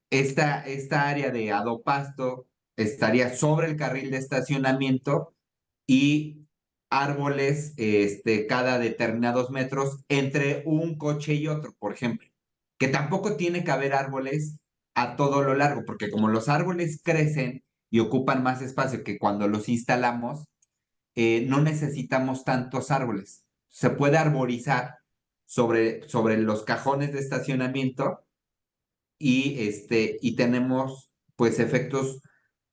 esta área de adopasto estaría sobre el carril de estacionamiento y árboles cada determinados metros entre un coche y otro, por ejemplo. Que tampoco tiene que haber árboles a todo lo largo, porque como los árboles crecen y ocupan más espacio que cuando los instalamos, no necesitamos tantos árboles. Se puede arborizar sobre los cajones de estacionamiento y tenemos pues efectos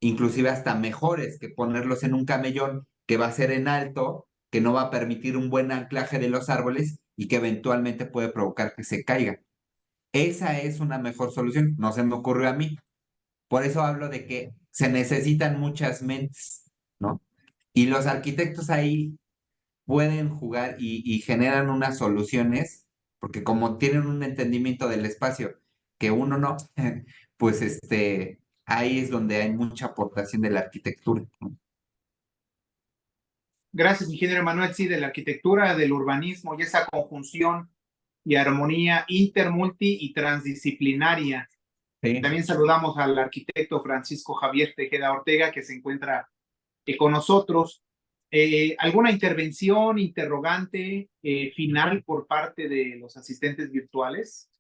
inclusive hasta mejores que ponerlos en un camellón que va a ser en alto, que no va a permitir un buen anclaje de los árboles y que eventualmente puede provocar que se caigan. Esa es una mejor solución, no se me ocurrió a mí. Por eso hablo de que se necesitan muchas mentes, ¿no? Y los arquitectos ahí pueden jugar y generan unas soluciones, porque como tienen un entendimiento del espacio que uno no, pues ahí es donde hay mucha aportación de la arquitectura, ¿no? Gracias, ingeniero Manuel. Sí, de la arquitectura, del urbanismo y esa conjunción y armonía inter, multi y transdisciplinaria. Sí. También saludamos al arquitecto Francisco Javier Tejeda Ortega, que se encuentra con nosotros. ¿Alguna intervención, interrogante final por parte de los asistentes virtuales?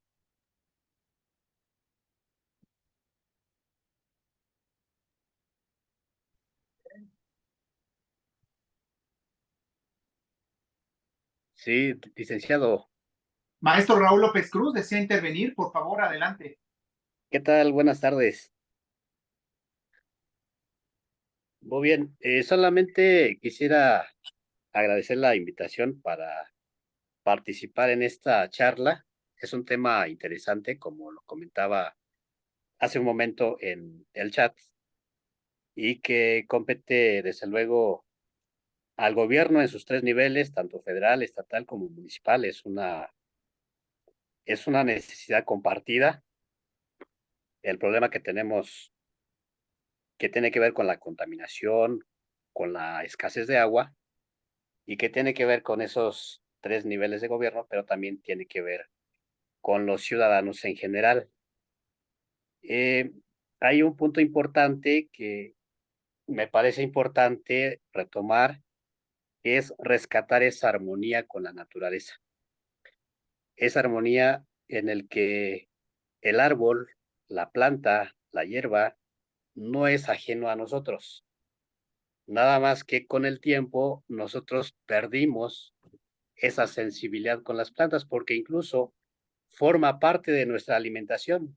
Sí, licenciado. Maestro Raúl López Cruz, ¿desea intervenir? Por favor, adelante. ¿Qué tal? Buenas tardes. Muy bien. Solamente quisiera agradecer la invitación para participar en esta charla. Es un tema interesante, como lo comentaba hace un momento en el chat, y que compete, desde luego, al gobierno en sus tres niveles, tanto federal, estatal como municipal. es una necesidad compartida. El problema que tenemos, que tiene que ver con la contaminación, con la escasez de agua, y que tiene que ver con esos 3 niveles de gobierno, pero también tiene que ver con los ciudadanos en general. Hay un punto importante que me parece importante retomar, que es rescatar esa armonía con la naturaleza. Esa armonía en el que el árbol, la planta, la hierba, no es ajeno a nosotros. Nada más que con el tiempo nosotros perdimos esa sensibilidad con las plantas porque incluso forma parte de nuestra alimentación.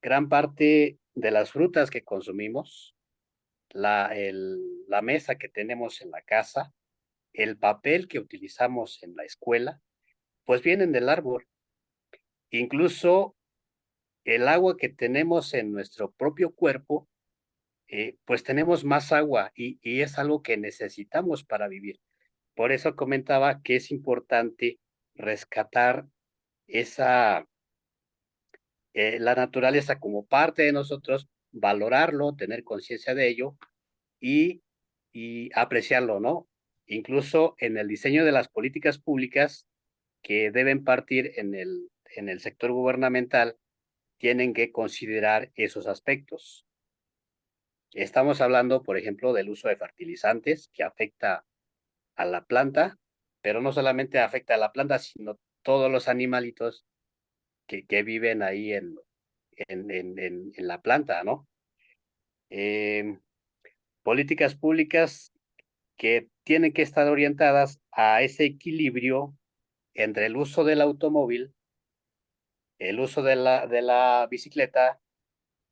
Gran parte de las frutas que consumimos, la mesa que tenemos en la casa, el papel que utilizamos en la escuela, pues vienen del árbol. Incluso el agua que tenemos en nuestro propio cuerpo, pues tenemos más agua y es algo que necesitamos para vivir. Por eso comentaba que es importante rescatar esa, la naturaleza como parte de nosotros, valorarlo, tener conciencia de ello y, y apreciarlo, ¿no? Incluso en el diseño de las políticas públicas que deben partir en el sector gubernamental, tienen que considerar esos aspectos. Estamos hablando, por ejemplo, del uso de fertilizantes que afecta a la planta, pero no solamente afecta a la planta, sino todos los animalitos que viven ahí en la planta, ¿no? Políticas públicas que tienen que estar orientadas a ese equilibrio entre el uso del automóvil, el uso de la bicicleta,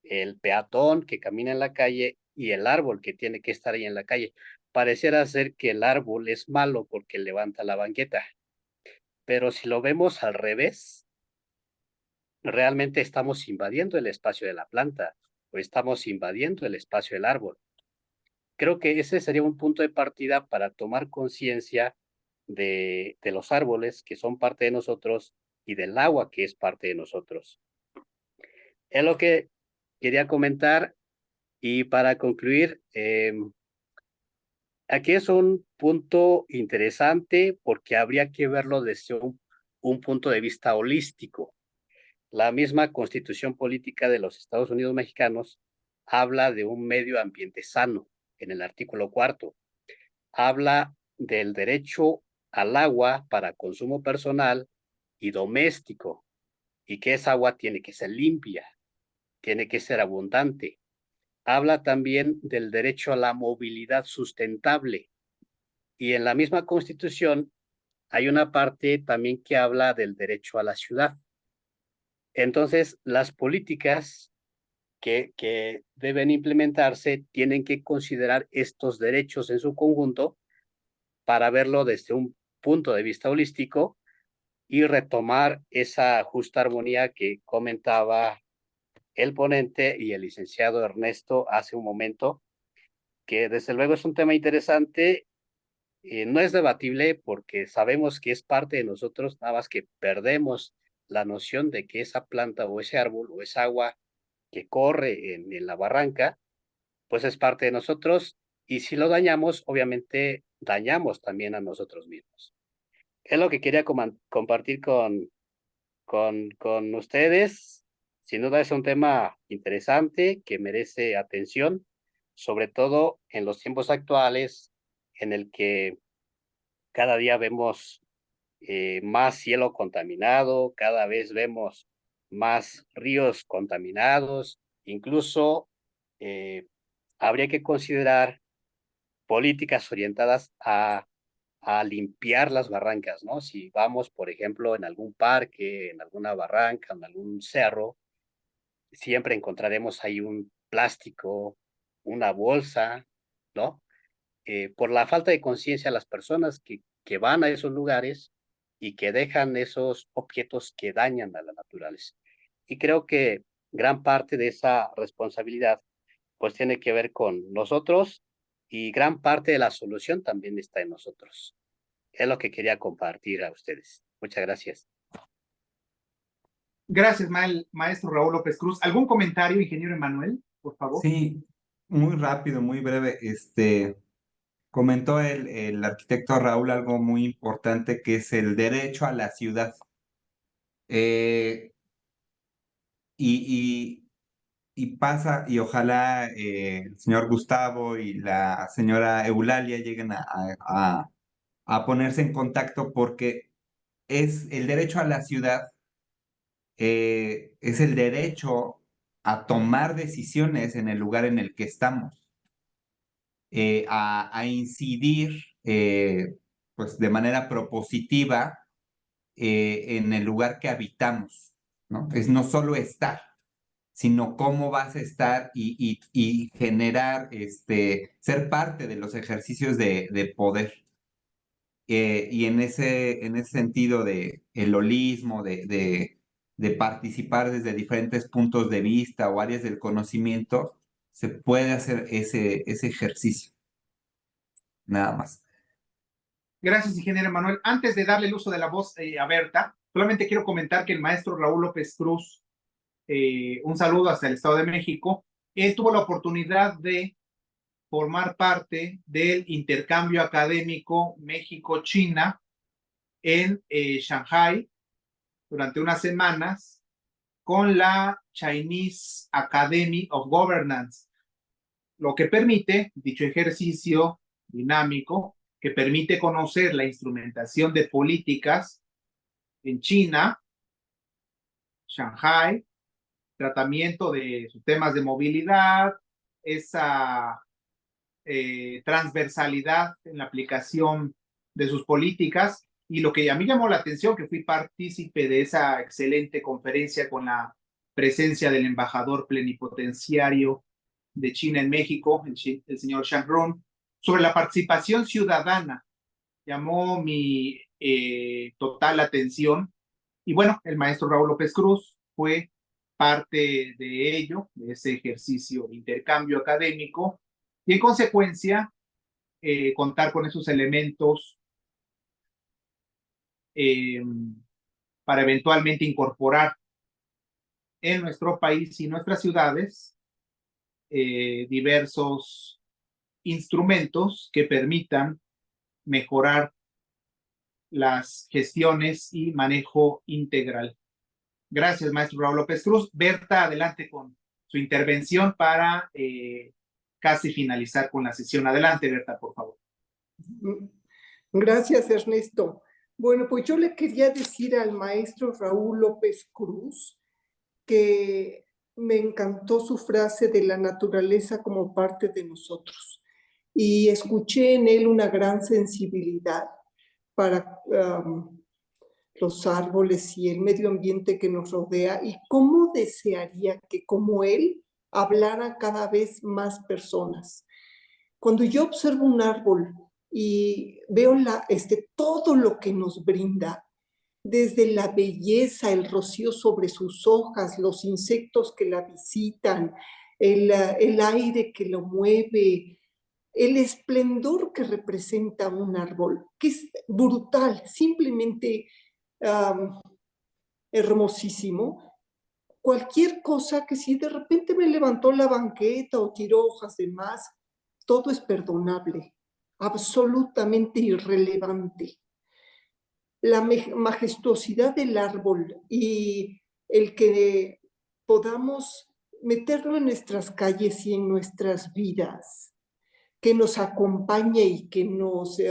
el peatón que camina en la calle y el árbol que tiene que estar ahí en la calle. Pareciera ser que el árbol es malo porque levanta la banqueta, pero si lo vemos al revés, realmente estamos invadiendo el espacio de la planta o estamos invadiendo el espacio del árbol. Creo que ese sería un punto de partida para tomar conciencia de los árboles que son parte de nosotros y del agua que es parte de nosotros. Es lo que quería comentar y para concluir, aquí es un punto interesante porque habría que verlo desde un punto de vista holístico. La misma Constitución Política de los Estados Unidos Mexicanos habla de un medio ambiente sano en el artículo 4. Habla del derecho al agua para consumo personal y doméstico y que esa agua tiene que ser limpia, tiene que ser abundante. Habla también del derecho a la movilidad sustentable y en la misma Constitución hay una parte también que habla del derecho a la ciudad. Entonces, las políticas que deben implementarse tienen que considerar estos derechos en su conjunto para verlo desde un punto de vista holístico y retomar esa justa armonía que comentaba el ponente y el licenciado Ernesto hace un momento, que desde luego es un tema interesante. No es debatible porque sabemos que es parte de nosotros, nada más que perdemos la noción de que esa planta o ese árbol o esa agua que corre en la barranca, pues es parte de nosotros y si lo dañamos, obviamente dañamos también a nosotros mismos. Es lo que quería compartir con ustedes. Sin duda es un tema interesante que merece atención, sobre todo en los tiempos actuales en el que cada día vemos más cielo contaminado, cada vez vemos más ríos contaminados, incluso eh, habría que considerar políticas orientadas a limpiar las barrancas, ¿no? Si vamos, por ejemplo, en algún parque, en alguna barranca, en algún cerro, siempre encontraremos ahí un plástico, una bolsa, ¿no? Por la falta de conciencia de las personas que van a esos lugares y que dejan esos objetos que dañan a la naturaleza. Y creo que gran parte de esa responsabilidad pues tiene que ver con nosotros y gran parte de la solución también está en nosotros. Es lo que quería compartir a ustedes. Muchas gracias. Gracias, maestro Raúl López Cruz. ¿Algún comentario, ingeniero Emanuel, por favor? Sí, muy rápido, muy breve. Comentó el arquitecto Raúl algo muy importante que es el derecho a la ciudad. Eh, y, y pasa, y ojalá el señor Gustavo y la señora Eulalia lleguen a ponerse en contacto porque es el derecho a la ciudad, es el derecho a tomar decisiones en el lugar en el que estamos, a incidir pues de manera propositiva en el lugar que habitamos, ¿no? Es no solo estar, sino cómo vas a estar y generar, ser parte de los ejercicios de poder. Y en ese sentido de el holismo, de participar desde diferentes puntos de vista o áreas del conocimiento, se puede hacer ese ejercicio, nada más. Gracias, ingeniero Emanuel. Antes de darle el uso de la voz a Berta, solamente quiero comentar que el maestro Raúl López Cruz, un saludo hasta el Estado de México, él tuvo la oportunidad de formar parte del intercambio académico México-China en Shanghai durante unas semanas con la Chinese Academy of Governance, lo que permite, dicho ejercicio dinámico, que permite conocer la instrumentación de políticas en China, Shanghai, tratamiento de sus temas de movilidad, esa transversalidad en la aplicación de sus políticas. Y lo que a mí llamó la atención, que fui partícipe de esa excelente conferencia con la presencia del embajador plenipotenciario de China en México, el señor Shang Run, sobre la participación ciudadana. Llamó mi total atención. Y bueno, el maestro Raúl López Cruz fue parte de ello, de ese ejercicio de intercambio académico, y en consecuencia, contar con esos elementos para eventualmente incorporar en nuestro país y nuestras ciudades diversos instrumentos que permitan mejorar las gestiones y manejo integral. Gracias, maestro Raúl López Cruz. Berta, adelante con su intervención para casi finalizar con la sesión. Adelante, Berta, por favor. Gracias, Ernesto. Bueno, pues yo le quería decir al maestro Raúl López Cruz que me encantó su frase de la naturaleza como parte de nosotros. Y escuché en él una gran sensibilidad para los árboles y el medio ambiente que nos rodea, y cómo desearía que como él hablara cada vez más personas. Cuando yo observo un árbol y veo todo lo que nos brinda, desde la belleza, el rocío sobre sus hojas, los insectos que la visitan, el aire que lo mueve, el esplendor que representa un árbol, que es brutal, simplemente hermosísimo. Cualquier cosa que si de repente me levantó la banqueta o tiró hojas de más, todo es perdonable, absolutamente irrelevante. La majestuosidad del árbol y el que podamos meterlo en nuestras calles y en nuestras vidas, que nos acompañe y que nos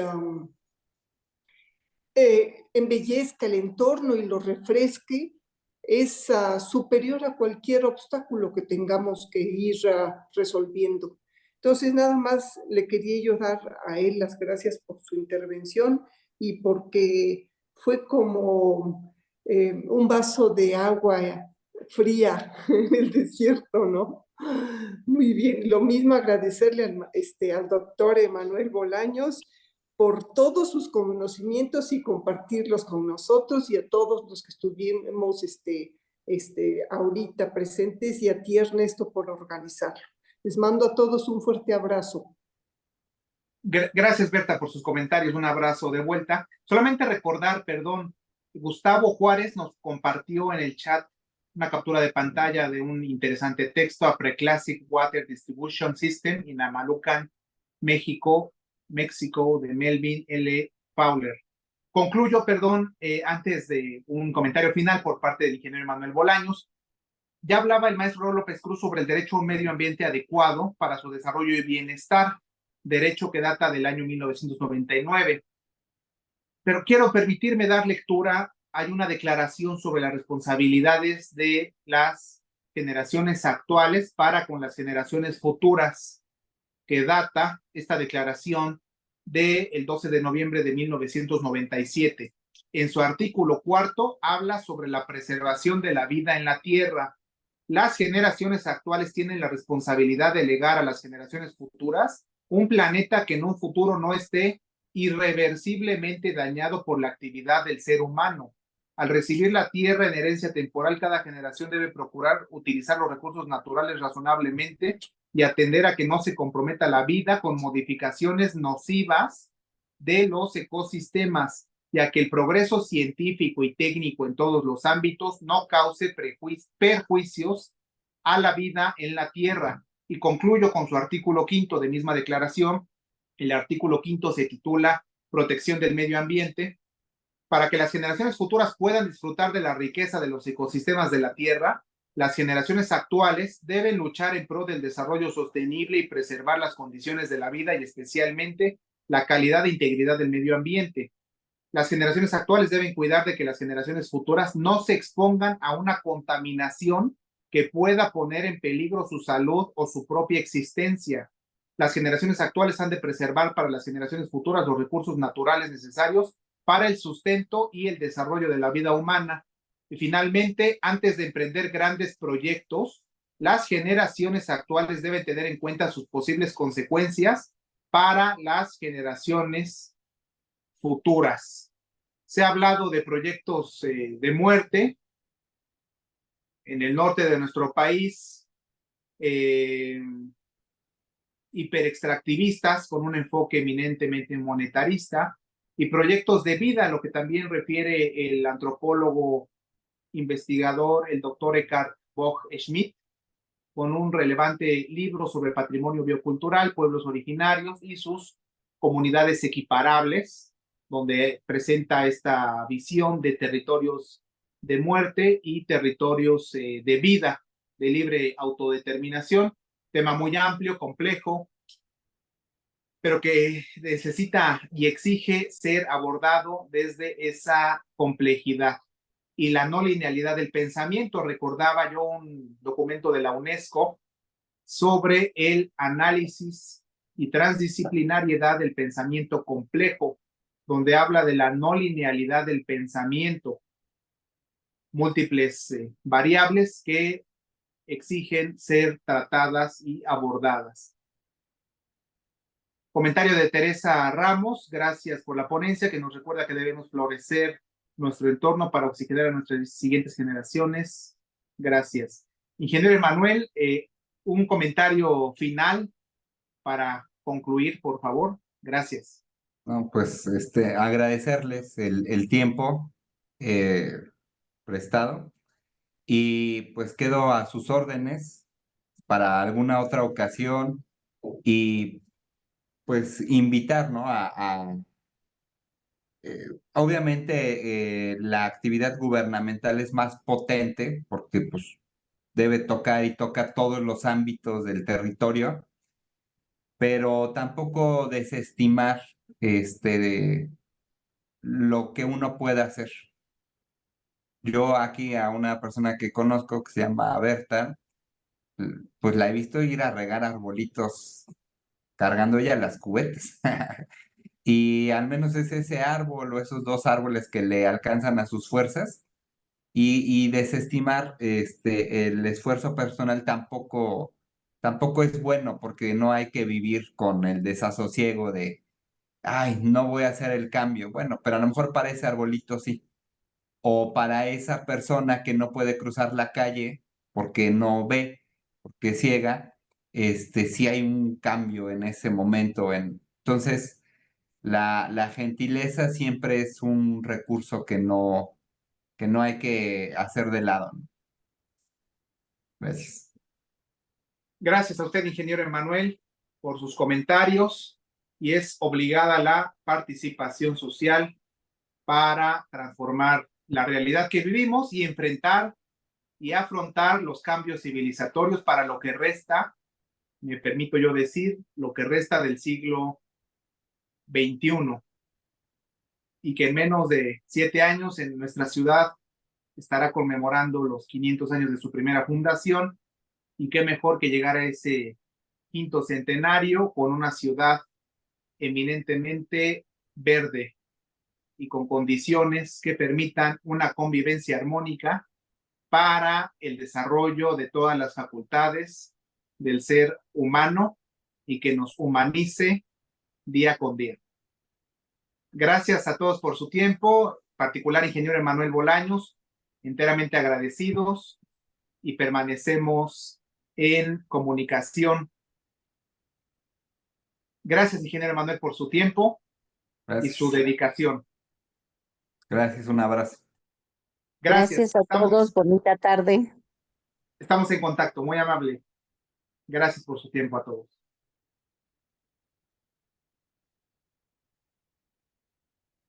embellezca el entorno y lo refresque, es superior a cualquier obstáculo que tengamos que ir resolviendo. Entonces, nada más le quería yo dar a él las gracias por su intervención y porque fue como un vaso de agua fría en el desierto, ¿no? Muy bien, lo mismo agradecerle al doctor Emanuel Bolaños por todos sus conocimientos y compartirlos con nosotros, y a todos los que estuvimos ahorita presentes, y a ti, Ernesto, por organizarlo. Les mando a todos un fuerte abrazo. Gracias, Berta, por sus comentarios. Un abrazo de vuelta. Solamente recordar, perdón, Gustavo Juárez nos compartió en el chat una captura de pantalla de un interesante texto: A Preclassic Water Distribution System in Amalucan, México, de Melvin L. Fowler. Concluyo, perdón, antes de un comentario final por parte del ingeniero Manuel Bolaños. Ya hablaba el maestro López Cruz sobre el derecho a un medio ambiente adecuado para su desarrollo y bienestar, derecho que data del año 1999. Pero quiero permitirme dar lectura. Hay una declaración sobre las responsabilidades de las generaciones actuales para con las generaciones futuras, que data esta declaración del 12 de noviembre de 1997. En su artículo cuarto habla sobre la preservación de la vida en la Tierra. Las generaciones actuales tienen la responsabilidad de legar a las generaciones futuras un planeta que en un futuro no esté irreversiblemente dañado por la actividad del ser humano. Al recibir la tierra en herencia temporal, cada generación debe procurar utilizar los recursos naturales razonablemente y atender a que no se comprometa la vida con modificaciones nocivas de los ecosistemas, ya que el progreso científico y técnico en todos los ámbitos no cause perjuicios a la vida en la Tierra. Y concluyo con su artículo quinto de misma declaración. El artículo quinto se titula Protección del Medio Ambiente. Para que las generaciones futuras puedan disfrutar de la riqueza de los ecosistemas de la Tierra, las generaciones actuales deben luchar en pro del desarrollo sostenible y preservar las condiciones de la vida y especialmente la calidad e integridad del medio ambiente. Las generaciones actuales deben cuidar de que las generaciones futuras no se expongan a una contaminación que pueda poner en peligro su salud o su propia existencia. Las generaciones actuales han de preservar para las generaciones futuras los recursos naturales necesarios para el sustento y el desarrollo de la vida humana. Y finalmente, antes de emprender grandes proyectos, las generaciones actuales deben tener en cuenta sus posibles consecuencias para las generaciones futuras. Se ha hablado de proyectos de muerte en el norte de nuestro país, hiperextractivistas con un enfoque eminentemente monetarista, y proyectos de vida, lo que también refiere el antropólogo investigador, el doctor Eckhard Bock-Schmidt, con un relevante libro sobre patrimonio biocultural, pueblos originarios y sus comunidades equiparables, donde presenta esta visión de territorios de muerte y territorios de vida, de libre autodeterminación. Tema muy amplio, complejo, pero que necesita y exige ser abordado desde esa complejidad y la no linealidad del pensamiento. Recordaba yo un documento de la UNESCO sobre el análisis y transdisciplinariedad del pensamiento complejo, donde habla de la no linealidad del pensamiento, múltiples variables que exigen ser tratadas y abordadas. Comentario de Teresa Ramos: gracias por la ponencia que nos recuerda que debemos florecer nuestro entorno para oxigenar a nuestras siguientes generaciones. Gracias. Ingeniero Emanuel, un comentario final para concluir, por favor. Gracias. No, pues agradecerles el tiempo prestado y pues quedo a sus órdenes para alguna otra ocasión y pues invitar, ¿no? Obviamente la actividad gubernamental es más potente porque pues debe tocar y toca todos los ámbitos del territorio, pero tampoco desestimar de lo que uno puede hacer. Yo aquí a una persona que conozco que se llama Berta, pues la he visto ir a regar arbolitos cargando ella las cubetas. Y al menos es ese árbol o esos dos árboles que le alcanzan a sus fuerzas y desestimar el esfuerzo personal tampoco es bueno porque no hay que vivir con el desasosiego de, ay, no voy a hacer el cambio. Bueno, pero a lo mejor para ese arbolito sí. O para esa persona que no puede cruzar la calle porque no ve, porque es ciega, sí hay un cambio en ese momento. Entonces, la gentileza siempre es un recurso que no hay que hacer de lado, ¿no? Gracias. Gracias a usted, ingeniero Emanuel, por sus comentarios, y es obligada la participación social para transformar la realidad que vivimos y enfrentar y afrontar los cambios civilizatorios para lo que resta, me permito yo decir, lo que resta del siglo XXI, y que en menos de 7 años en nuestra ciudad estará conmemorando los 500 años de su primera fundación, y qué mejor que llegar a ese 5º centenario con una ciudad eminentemente verde y con condiciones que permitan una convivencia armónica para el desarrollo de todas las facultades del ser humano y que nos humanice día con día. Gracias a todos por su tiempo, particular ingeniero Emanuel Bolaños, enteramente agradecidos, y permanecemos en comunicación. Gracias, ingeniero Emanuel, por su tiempo Gracias. y su dedicación. Gracias, un abrazo. Gracias. a todos, bonita tarde. Estamos en contacto, muy amable. Gracias por su tiempo a todos.